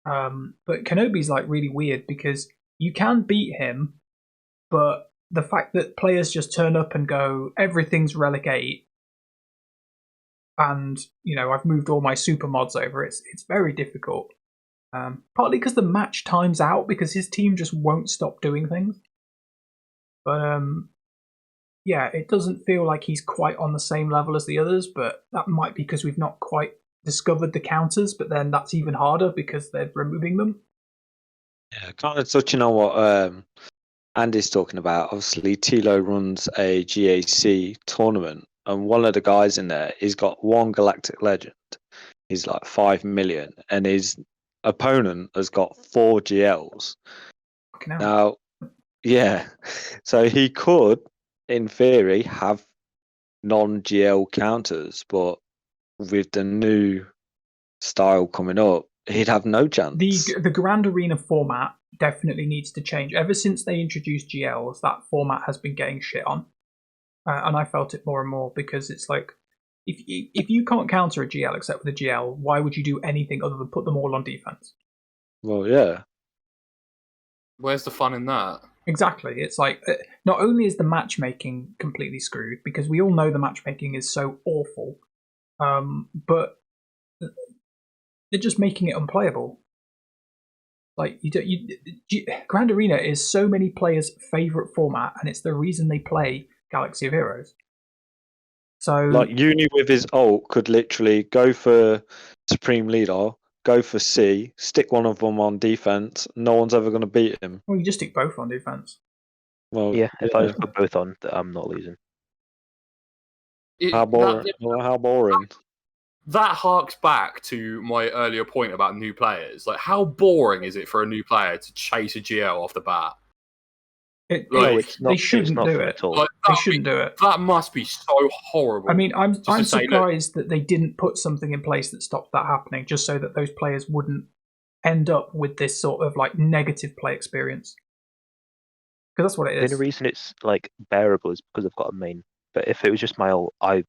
But Kenobi's like really weird because you can beat him, but the fact that players just turn up and go, everything's Relic 8, and I've moved all my super mods over, it's very difficult. Partly because the match times out because his team just won't stop doing things. But yeah, it doesn't feel like he's quite on the same level as the others, but that might be because we've not quite discovered the counters, but then that's even harder because they're removing them. Yeah, kind of touching on what Andy's talking about. Obviously, Tilo runs a GAC tournament, and one of the guys in there, he's got one Galactic Legend. He's like 5 million, and his opponent has got 4 GLs. Now, yeah, so he could, in theory, have non-GL counters, but with the new style coming up, he'd have no chance. The Grand Arena format definitely needs to change. Ever since they introduced GLs, that format has been getting shit on, and I felt it more and more because it's like, if you can't counter a GL except with a GL, why would you do anything other than put them all on defense? Well, yeah. Where's the fun in that? Exactly. It's like, not only is the matchmaking completely screwed, because we all know the matchmaking is so awful, but they're just making it unplayable. Like, Grand Arena is so many players' favourite format, and it's the reason they play Galaxy of Heroes. So, like, Uni with his ult could literally go for Supreme Leader, go for C, stick one of them on defense. No one's ever going to beat him. Well, you just stick both on defense. Well, yeah, if I just put both on, I'm not losing. How boring. That harks back to my earlier point about new players. Like, how boring is it for a new player to chase a GL off the bat? They shouldn't do it. They shouldn't do it. That must be so horrible. I mean, I'm surprised that they didn't put something in place that stopped that happening, just so that those players wouldn't end up with this sort of like negative play experience. Because that's what it is. The only reason it's like bearable is because I've got a main. But if it was just my ult, I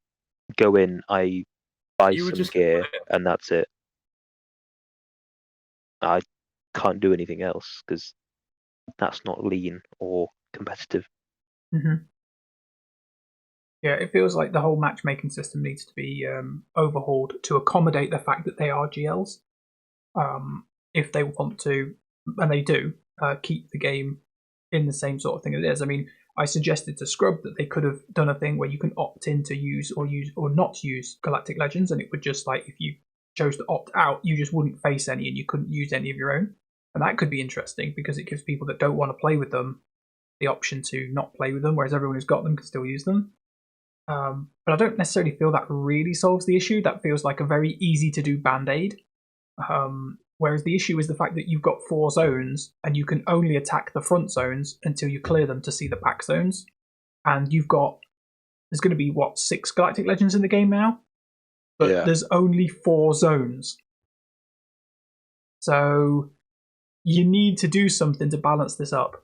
go in, I buy some gear, and that's it. I can't do anything else because that's not lean or competitive. Mm-hmm. Yeah, it feels like the whole matchmaking system needs to be overhauled to accommodate the fact that they are GLs. If they want to, and they do, keep the game in the same sort of thing it is. I mean, I suggested to Scrub that they could have done a thing where you can opt in to use or not use Galactic Legends, and it would just, like, if you chose to opt out, you just wouldn't face any and you couldn't use any of your own. And that could be interesting because it gives people that don't want to play with them the option to not play with them, whereas everyone who's got them can still use them. But I don't necessarily feel that really solves the issue. That feels like a very easy to do band-aid. Whereas the issue is the fact that you've got 4 zones and you can only attack the front zones until you clear them to see the back zones. And there's going to be, 6 Galactic Legends in the game now? But there's only 4 zones. So you need to do something to balance this up.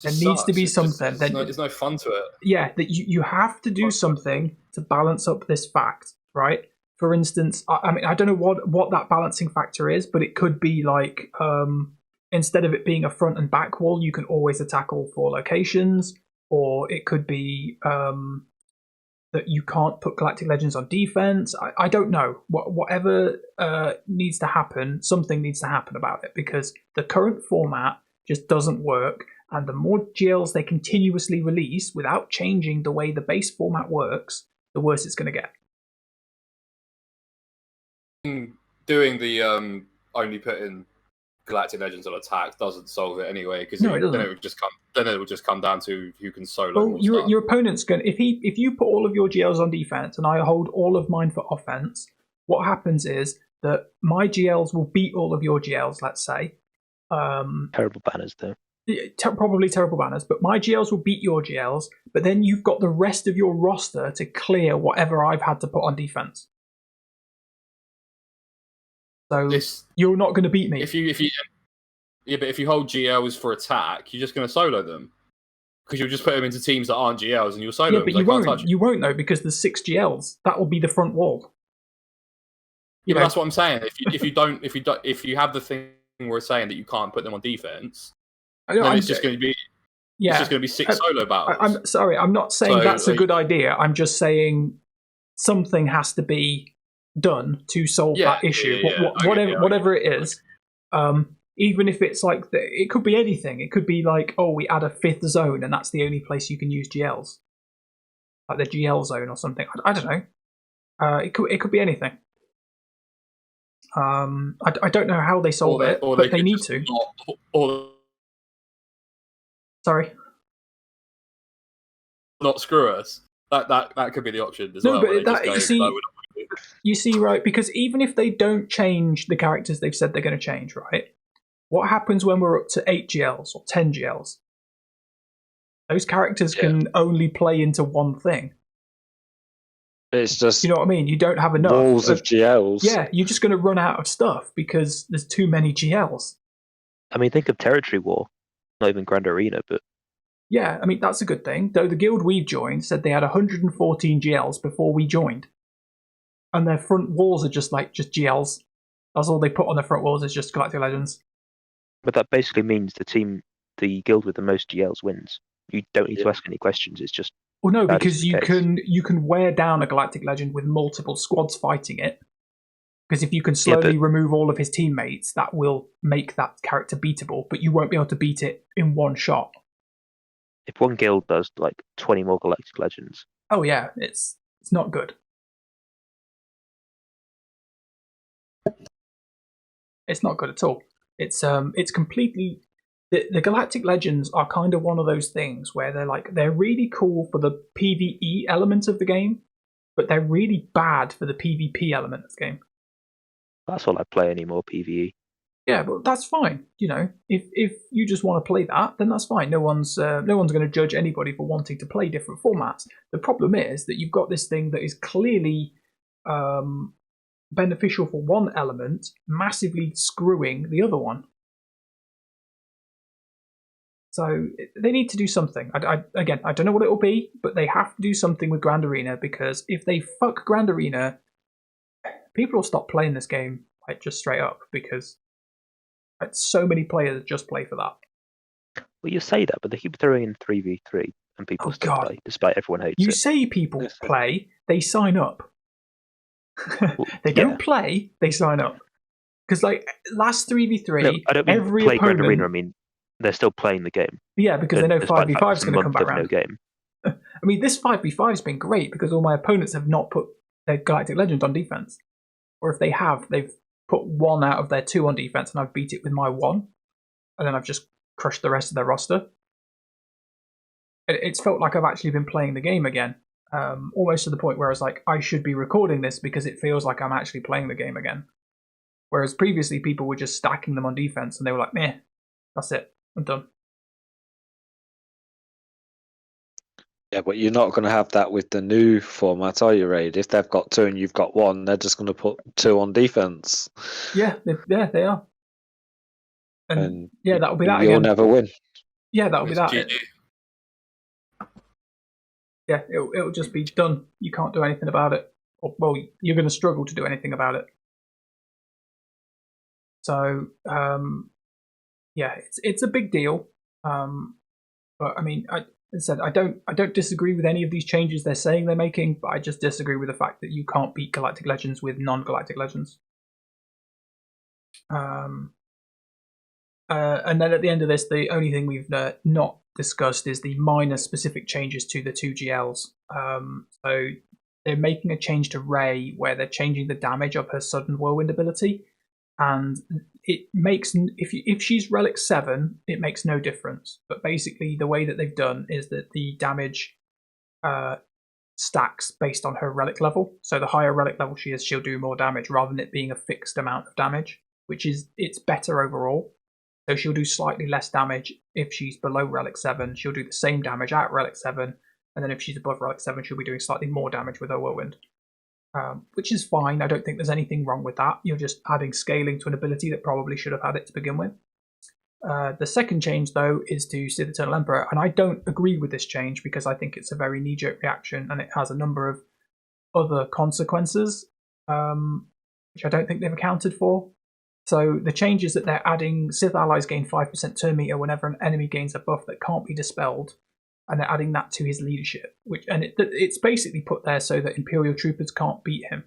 There needs to be something. There's no fun to it. Yeah, that you have to do something to balance up this fact, right? For instance, I mean, I don't know what that balancing factor is, but it could be like, instead of it being a front and back wall, you can always attack all 4 locations, or it could be that you can't put Galactic Legends on defense. I don't know. Whatever needs to happen, something needs to happen about it, because the current format just doesn't work. And the more GLs they continuously release without changing the way the base format works, the worse it's going to get. Doing the only putting Galactic Legends on attack doesn't solve it anyway, because No, it then doesn't. it would just come down to who can solo. Well, more stuff. your opponent's going. If you put all of your GLs on defense and I hold all of mine for offense, what happens is that my GLs will beat all of your GLs. Let's say. Terrible banners, though. Probably terrible banners, but my GLs will beat your GLs. But then you've got the rest of your roster to clear whatever I've had to put on defense. So you're not going to beat me. But if you hold GLs for attack, you're just going to solo them, because you'll just put them into teams that aren't GLs and you'll solo them. But you won't though, because there's 6 GLs. That will be the front wall. But that's what I'm saying. If you have the thing where it's saying that you can't put them on defense, then it's just going to be it's just going to be 6 solo battles. I'm sorry, I'm not saying that's a good idea. I'm just saying something has to be done to solve that issue. Whatever it is, even if it's like it could be anything. It could be like, oh, we add a 5th zone, and that's the only place you can use GLs, like the GL zone or something. I don't know. It could be anything. I don't know how they solve it, but they need to. Sorry. Not screw us. That could be the option as well. No, but you see, right? Because even if they don't change the characters they've said they're going to change, right? What happens when we're up to 8 GLs or 10 GLs? Those characters can only play into one thing. It's just, you know what I mean? You don't have enough walls of GLs. Yeah, you're just going to run out of stuff because there's too many GLs. I mean, think of Territory War. Not even Grand Arena, but... Yeah, I mean, that's a good thing. Though the guild we've joined said they had 114 GLs before we joined. And their front walls are just GLs. That's all they put on their front walls is just Galactic Legends. But that basically means the guild with the most GLs wins. You don't need to ask any questions, it's just... Well, no, because you can wear down a Galactic Legend with multiple squads fighting it. Because if you can slowly remove all of his teammates, that will make that character beatable, but you won't be able to beat it in one shot. If one guild does like 20 more Galactic Legends. Oh yeah, it's not good. It's not good at all. It's completely the Galactic Legends are kind of one of those things where they're really cool for the PvE element of the game, but they're really bad for the PvP element of the game. That's all I play anymore, PvE. Yeah, but that's fine. You know, if you just want to play that, then that's fine. No one's going to judge anybody for wanting to play different formats. The problem is that you've got this thing that is clearly beneficial for one element, massively screwing the other one. So they need to do something. I don't know what it'll be, but they have to do something with Grand Arena, because if they fuck Grand Arena, people will stop playing this game just straight up, because so many players just play for that. Well, you say that, but they keep throwing in 3v3 and people still play, despite everyone hates it. You say people play, they sign up. They don't play, they sign up. Because last 3v3, no, I don't mean every play opponent... Grand Arena, I mean they're still playing the game. Yeah, because they know 5v5 is going to come back around. No game. I mean, this 5v5 has been great because all my opponents have not put their Galactic Legend on defense. Or if they have, they've put 1 out of their 2 on defense and I've beat it with my 1. And then I've just crushed the rest of their roster. It's felt like I've actually been playing the game again. Almost to the point where I was like, I should be recording this because it feels like I'm actually playing the game again. Whereas previously people were just stacking them on defense and they were like, meh, that's it, I'm done. Yeah, but you're not going to have that with the new format, are you, Raid? If they've got 2 and you've got 1, they're just going to put 2 on defense. Yeah, they are. And yeah, that'll be that you'll again. You'll never win. Yeah, that'll be that. Yeah, it'll just be done. You can't do anything about it. Well, you're going to struggle to do anything about it. So, yeah, it's a big deal. But I mean, said, I don't disagree with any of these changes they're saying they're making, but I just disagree with the fact that you can't beat Galactic Legends with non-Galactic Legends. And then at the end of this, the only thing we've not discussed is the minor specific changes to the 2 GLs. So they're making a change to Rey where they're changing the damage of her sudden whirlwind ability, and it makes, if she's Relic 7, it makes no difference. But basically, the way that they've done is that the damage stacks based on her Relic level. So the higher Relic level she is, she'll do more damage rather than it being a fixed amount of damage, which is, it's better overall. So she'll do slightly less damage if she's below Relic 7. She'll do the same damage at Relic 7. And then if she's above Relic 7, she'll be doing slightly more damage with her Whirlwind. Which is fine. I don't think there's anything wrong with that. You're just adding scaling to an ability that probably should have had it to begin with. The second change, though, is to Sith Eternal Emperor. And I don't agree with this change because I think it's a very knee-jerk reaction and it has a number of other consequences, which I don't think they've accounted for. So the change is that they're adding Sith allies gain 5% turn meter whenever an enemy gains a buff that can't be dispelled, and they're adding that to his leadership. It's basically put there so that Imperial troopers can't beat him.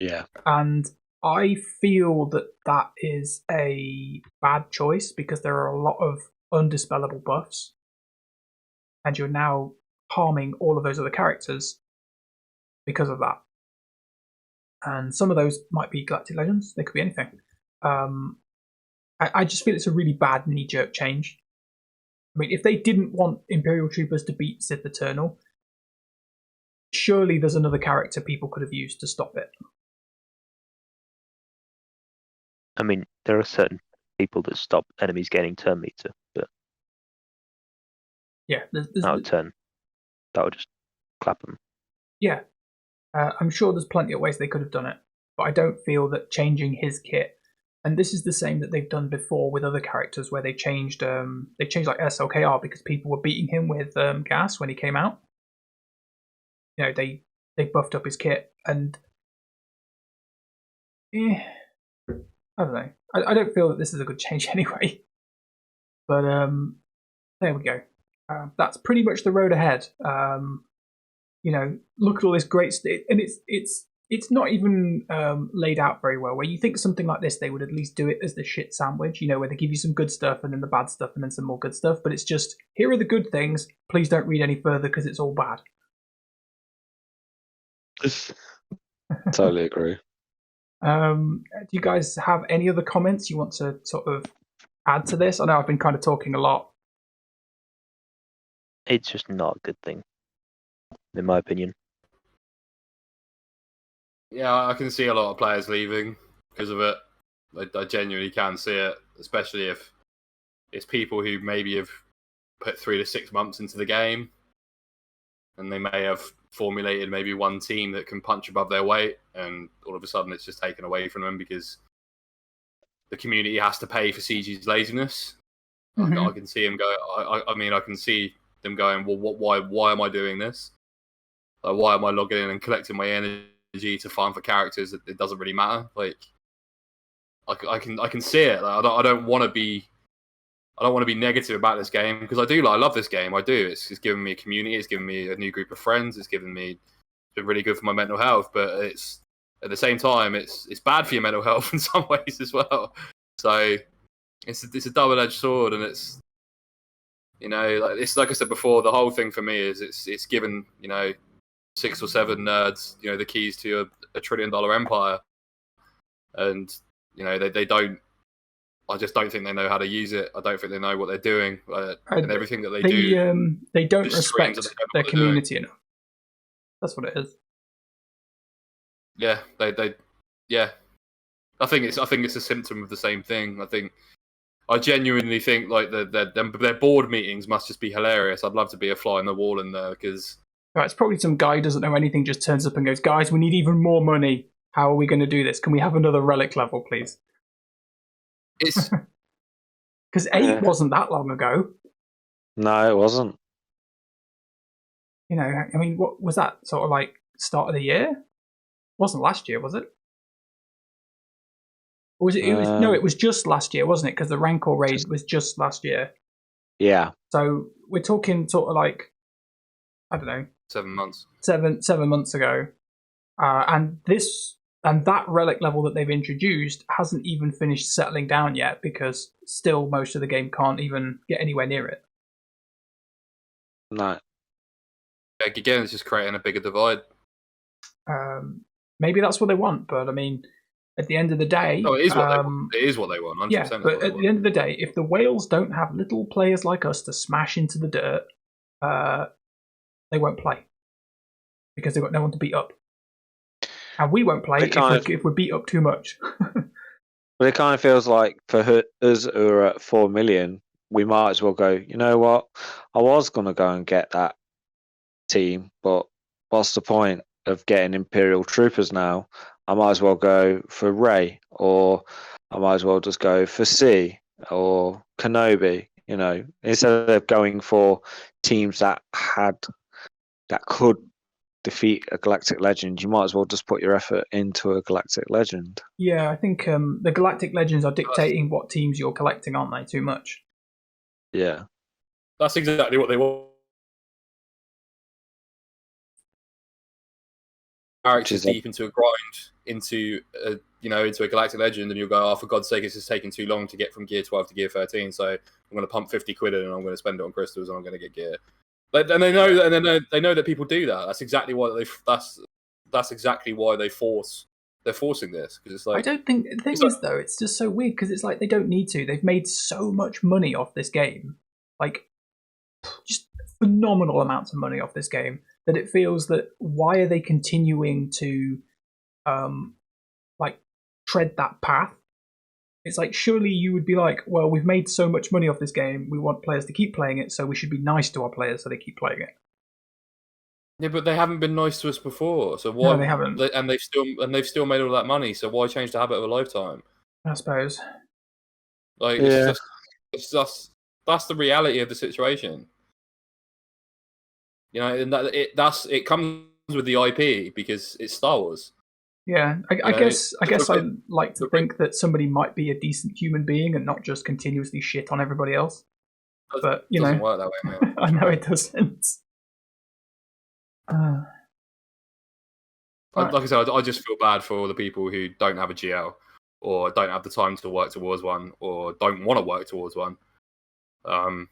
Yeah. And I feel that that is a bad choice because there are a lot of undispellable buffs, and you're now harming all of those other characters because of that. And some of those might be Galactic Legends. They could be anything. I just feel it's a really bad knee-jerk change. I mean, if they didn't want Imperial troopers to beat Sith Eternal, surely there's another character people could have used to stop it. I mean, there are certain people that stop enemies gaining turn meter, but yeah, that would just clap them. Yeah, I'm sure there's plenty of ways they could have done it, but I don't feel that changing his kit, and this is the same that they've done before with other characters where they changed like SLKR because people were beating him with gas when he came out. You know, they buffed up his kit, and I don't know. I don't feel that this is a good change anyway. But there we go. That's pretty much the road ahead. You know, look at all this great stuff, and it's not even laid out very well. Where you think something like this, they would at least do it as the shit sandwich, you know, where they give you some good stuff and then the bad stuff and then some more good stuff. But it's just, here are the good things. Please don't read any further because it's all bad. Totally agree. Do you guys have any other comments you want to sort of add to this? I know I've been kind of talking a lot. It's just not a good thing, in my opinion. Yeah, I can see a lot of players leaving because of it. I genuinely can see it, especially if it's people who maybe have put 3 to 6 months into the game, and they may have formulated maybe one team that can punch above their weight, and all of a sudden it's just taken away from them because the community has to pay for CG's laziness. Mm-hmm. I can see him go. I mean, I can see them going, well, why am I doing this? Like, why am I logging in and collecting my energy to farm for characters that it doesn't really matter? Like, I can see it. Like, I don't want to be negative about this game because I do. Like, I love this game. I do. It's given me a community. It's given me a new group of friends. It's been really good for my mental health. But it's at the same time, it's bad for your mental health in some ways as well. So it's a double-edged sword, and it's, you know, like I said before, the whole thing for me is it's given, you know, 6 or 7 nerds, you know, the keys to a $1 trillion empire, and you know they don't. I just don't think they know how to use it. I don't think they know what they're doing, and everything that they do. They don't respect their community enough. That's what it is. Yeah, yeah. I think it's a symptom of the same thing. I genuinely think like their board meetings must just be hilarious. I'd love to be a fly on the wall in there because. Right, it's probably some guy who doesn't know anything, just turns up and goes, "Guys, we need even more money. How are we going to do this? Can we have another relic level, please?" It's because 8 wasn't that long ago. No, it wasn't. You know, I mean, what was that sort of like start of the year? It wasn't last year, was it? Or was it? No, it was just last year, wasn't it? Because the Rancor raid was just last year. Yeah. So we're talking sort of like, I don't know, 7 months. 7 months ago, and that relic level that they've introduced hasn't even finished settling down yet, because still most of the game can't even get anywhere near it. No. Again, it's just creating a bigger divide. Maybe that's what they want, but I mean, at the end of the day, it is what they want. It is what they want. 100% yeah, but at the end of the day, if the whales don't have little players like us to smash into the dirt, they won't play, because they've got no one to beat up, and we won't play if we beat up too much. But it kind of feels like for us who are at 4 million, we might as well go, you know what? I was going to go and get that team, but what's the point of getting Imperial Troopers now? I might as well go for Rey, or I might as well just go for C or Kenobi, you know, instead of going for teams that could defeat a Galactic Legend. You might as well just put your effort into a Galactic Legend. Yeah, I think the Galactic Legends are dictating what teams you're collecting, aren't they? Too much. Yeah. That's exactly what they want. Characters deep into a grind, into a Galactic Legend, and you'll go, oh, for God's sake, it's just taking too long to get from Gear 12 to Gear 13, so I'm going to pump 50 quid in, and I'm going to spend it on crystals, and I'm going to get gear. And they know that, and they know that people do that. That's exactly why that's exactly why they're forcing this, because it's like, I don't think the thing is though, it's just so weird, because it's like they don't need to. They've made so much money off this game, like just phenomenal amounts of money off this game, that it feels that why are they continuing to like tread that path? It's like, surely you would be like, well, we've made so much money off this game, we want players to keep playing it, so we should be nice to our players so they keep playing it. Yeah, but they haven't been nice to us before, so why? No, they haven't, and they've still made all that money. So why change the habit of a lifetime? I suppose. Like, yeah. it's just that's the reality of the situation. You know, and it comes with the IP because it's Star Wars. Yeah, I guess I like to think that somebody might be a decent human being and not just continuously shit on everybody else. But it doesn't work that way, man. I know it doesn't. Like I said, I just feel bad for all the people who don't have a GL, or don't have the time to work towards one, or don't want to work towards one. They're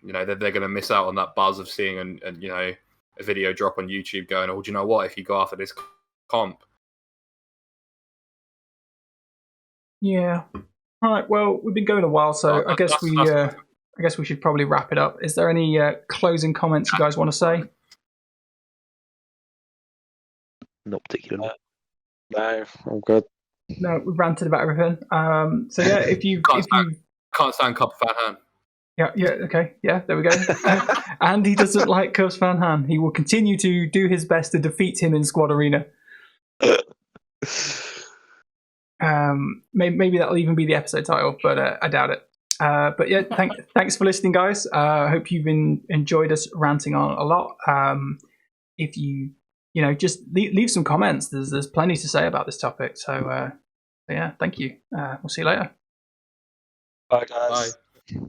going to miss out on that buzz of seeing a video drop on YouTube going, oh, do you know what? If you go after this comp. Yeah. All right. Well, we've been going a while, so I guess we should probably wrap it up. Is there any closing comments you guys want to say? Not particularly. No, I'm good. No, we've ranted about everything. So yeah, if you can't stand Cup Van Han. Yeah, okay, yeah, there we go. And he doesn't like Cubs Van Han. He will continue to do his best to defeat him in Squad Arena. Maybe that'll even be the episode title, but I doubt it. But yeah, thanks for listening, guys. I hope you've enjoyed us ranting on a lot. If you just leave some comments. There's plenty to say about this topic. So yeah, thank you. We'll see you later. Bye, guys. Bye.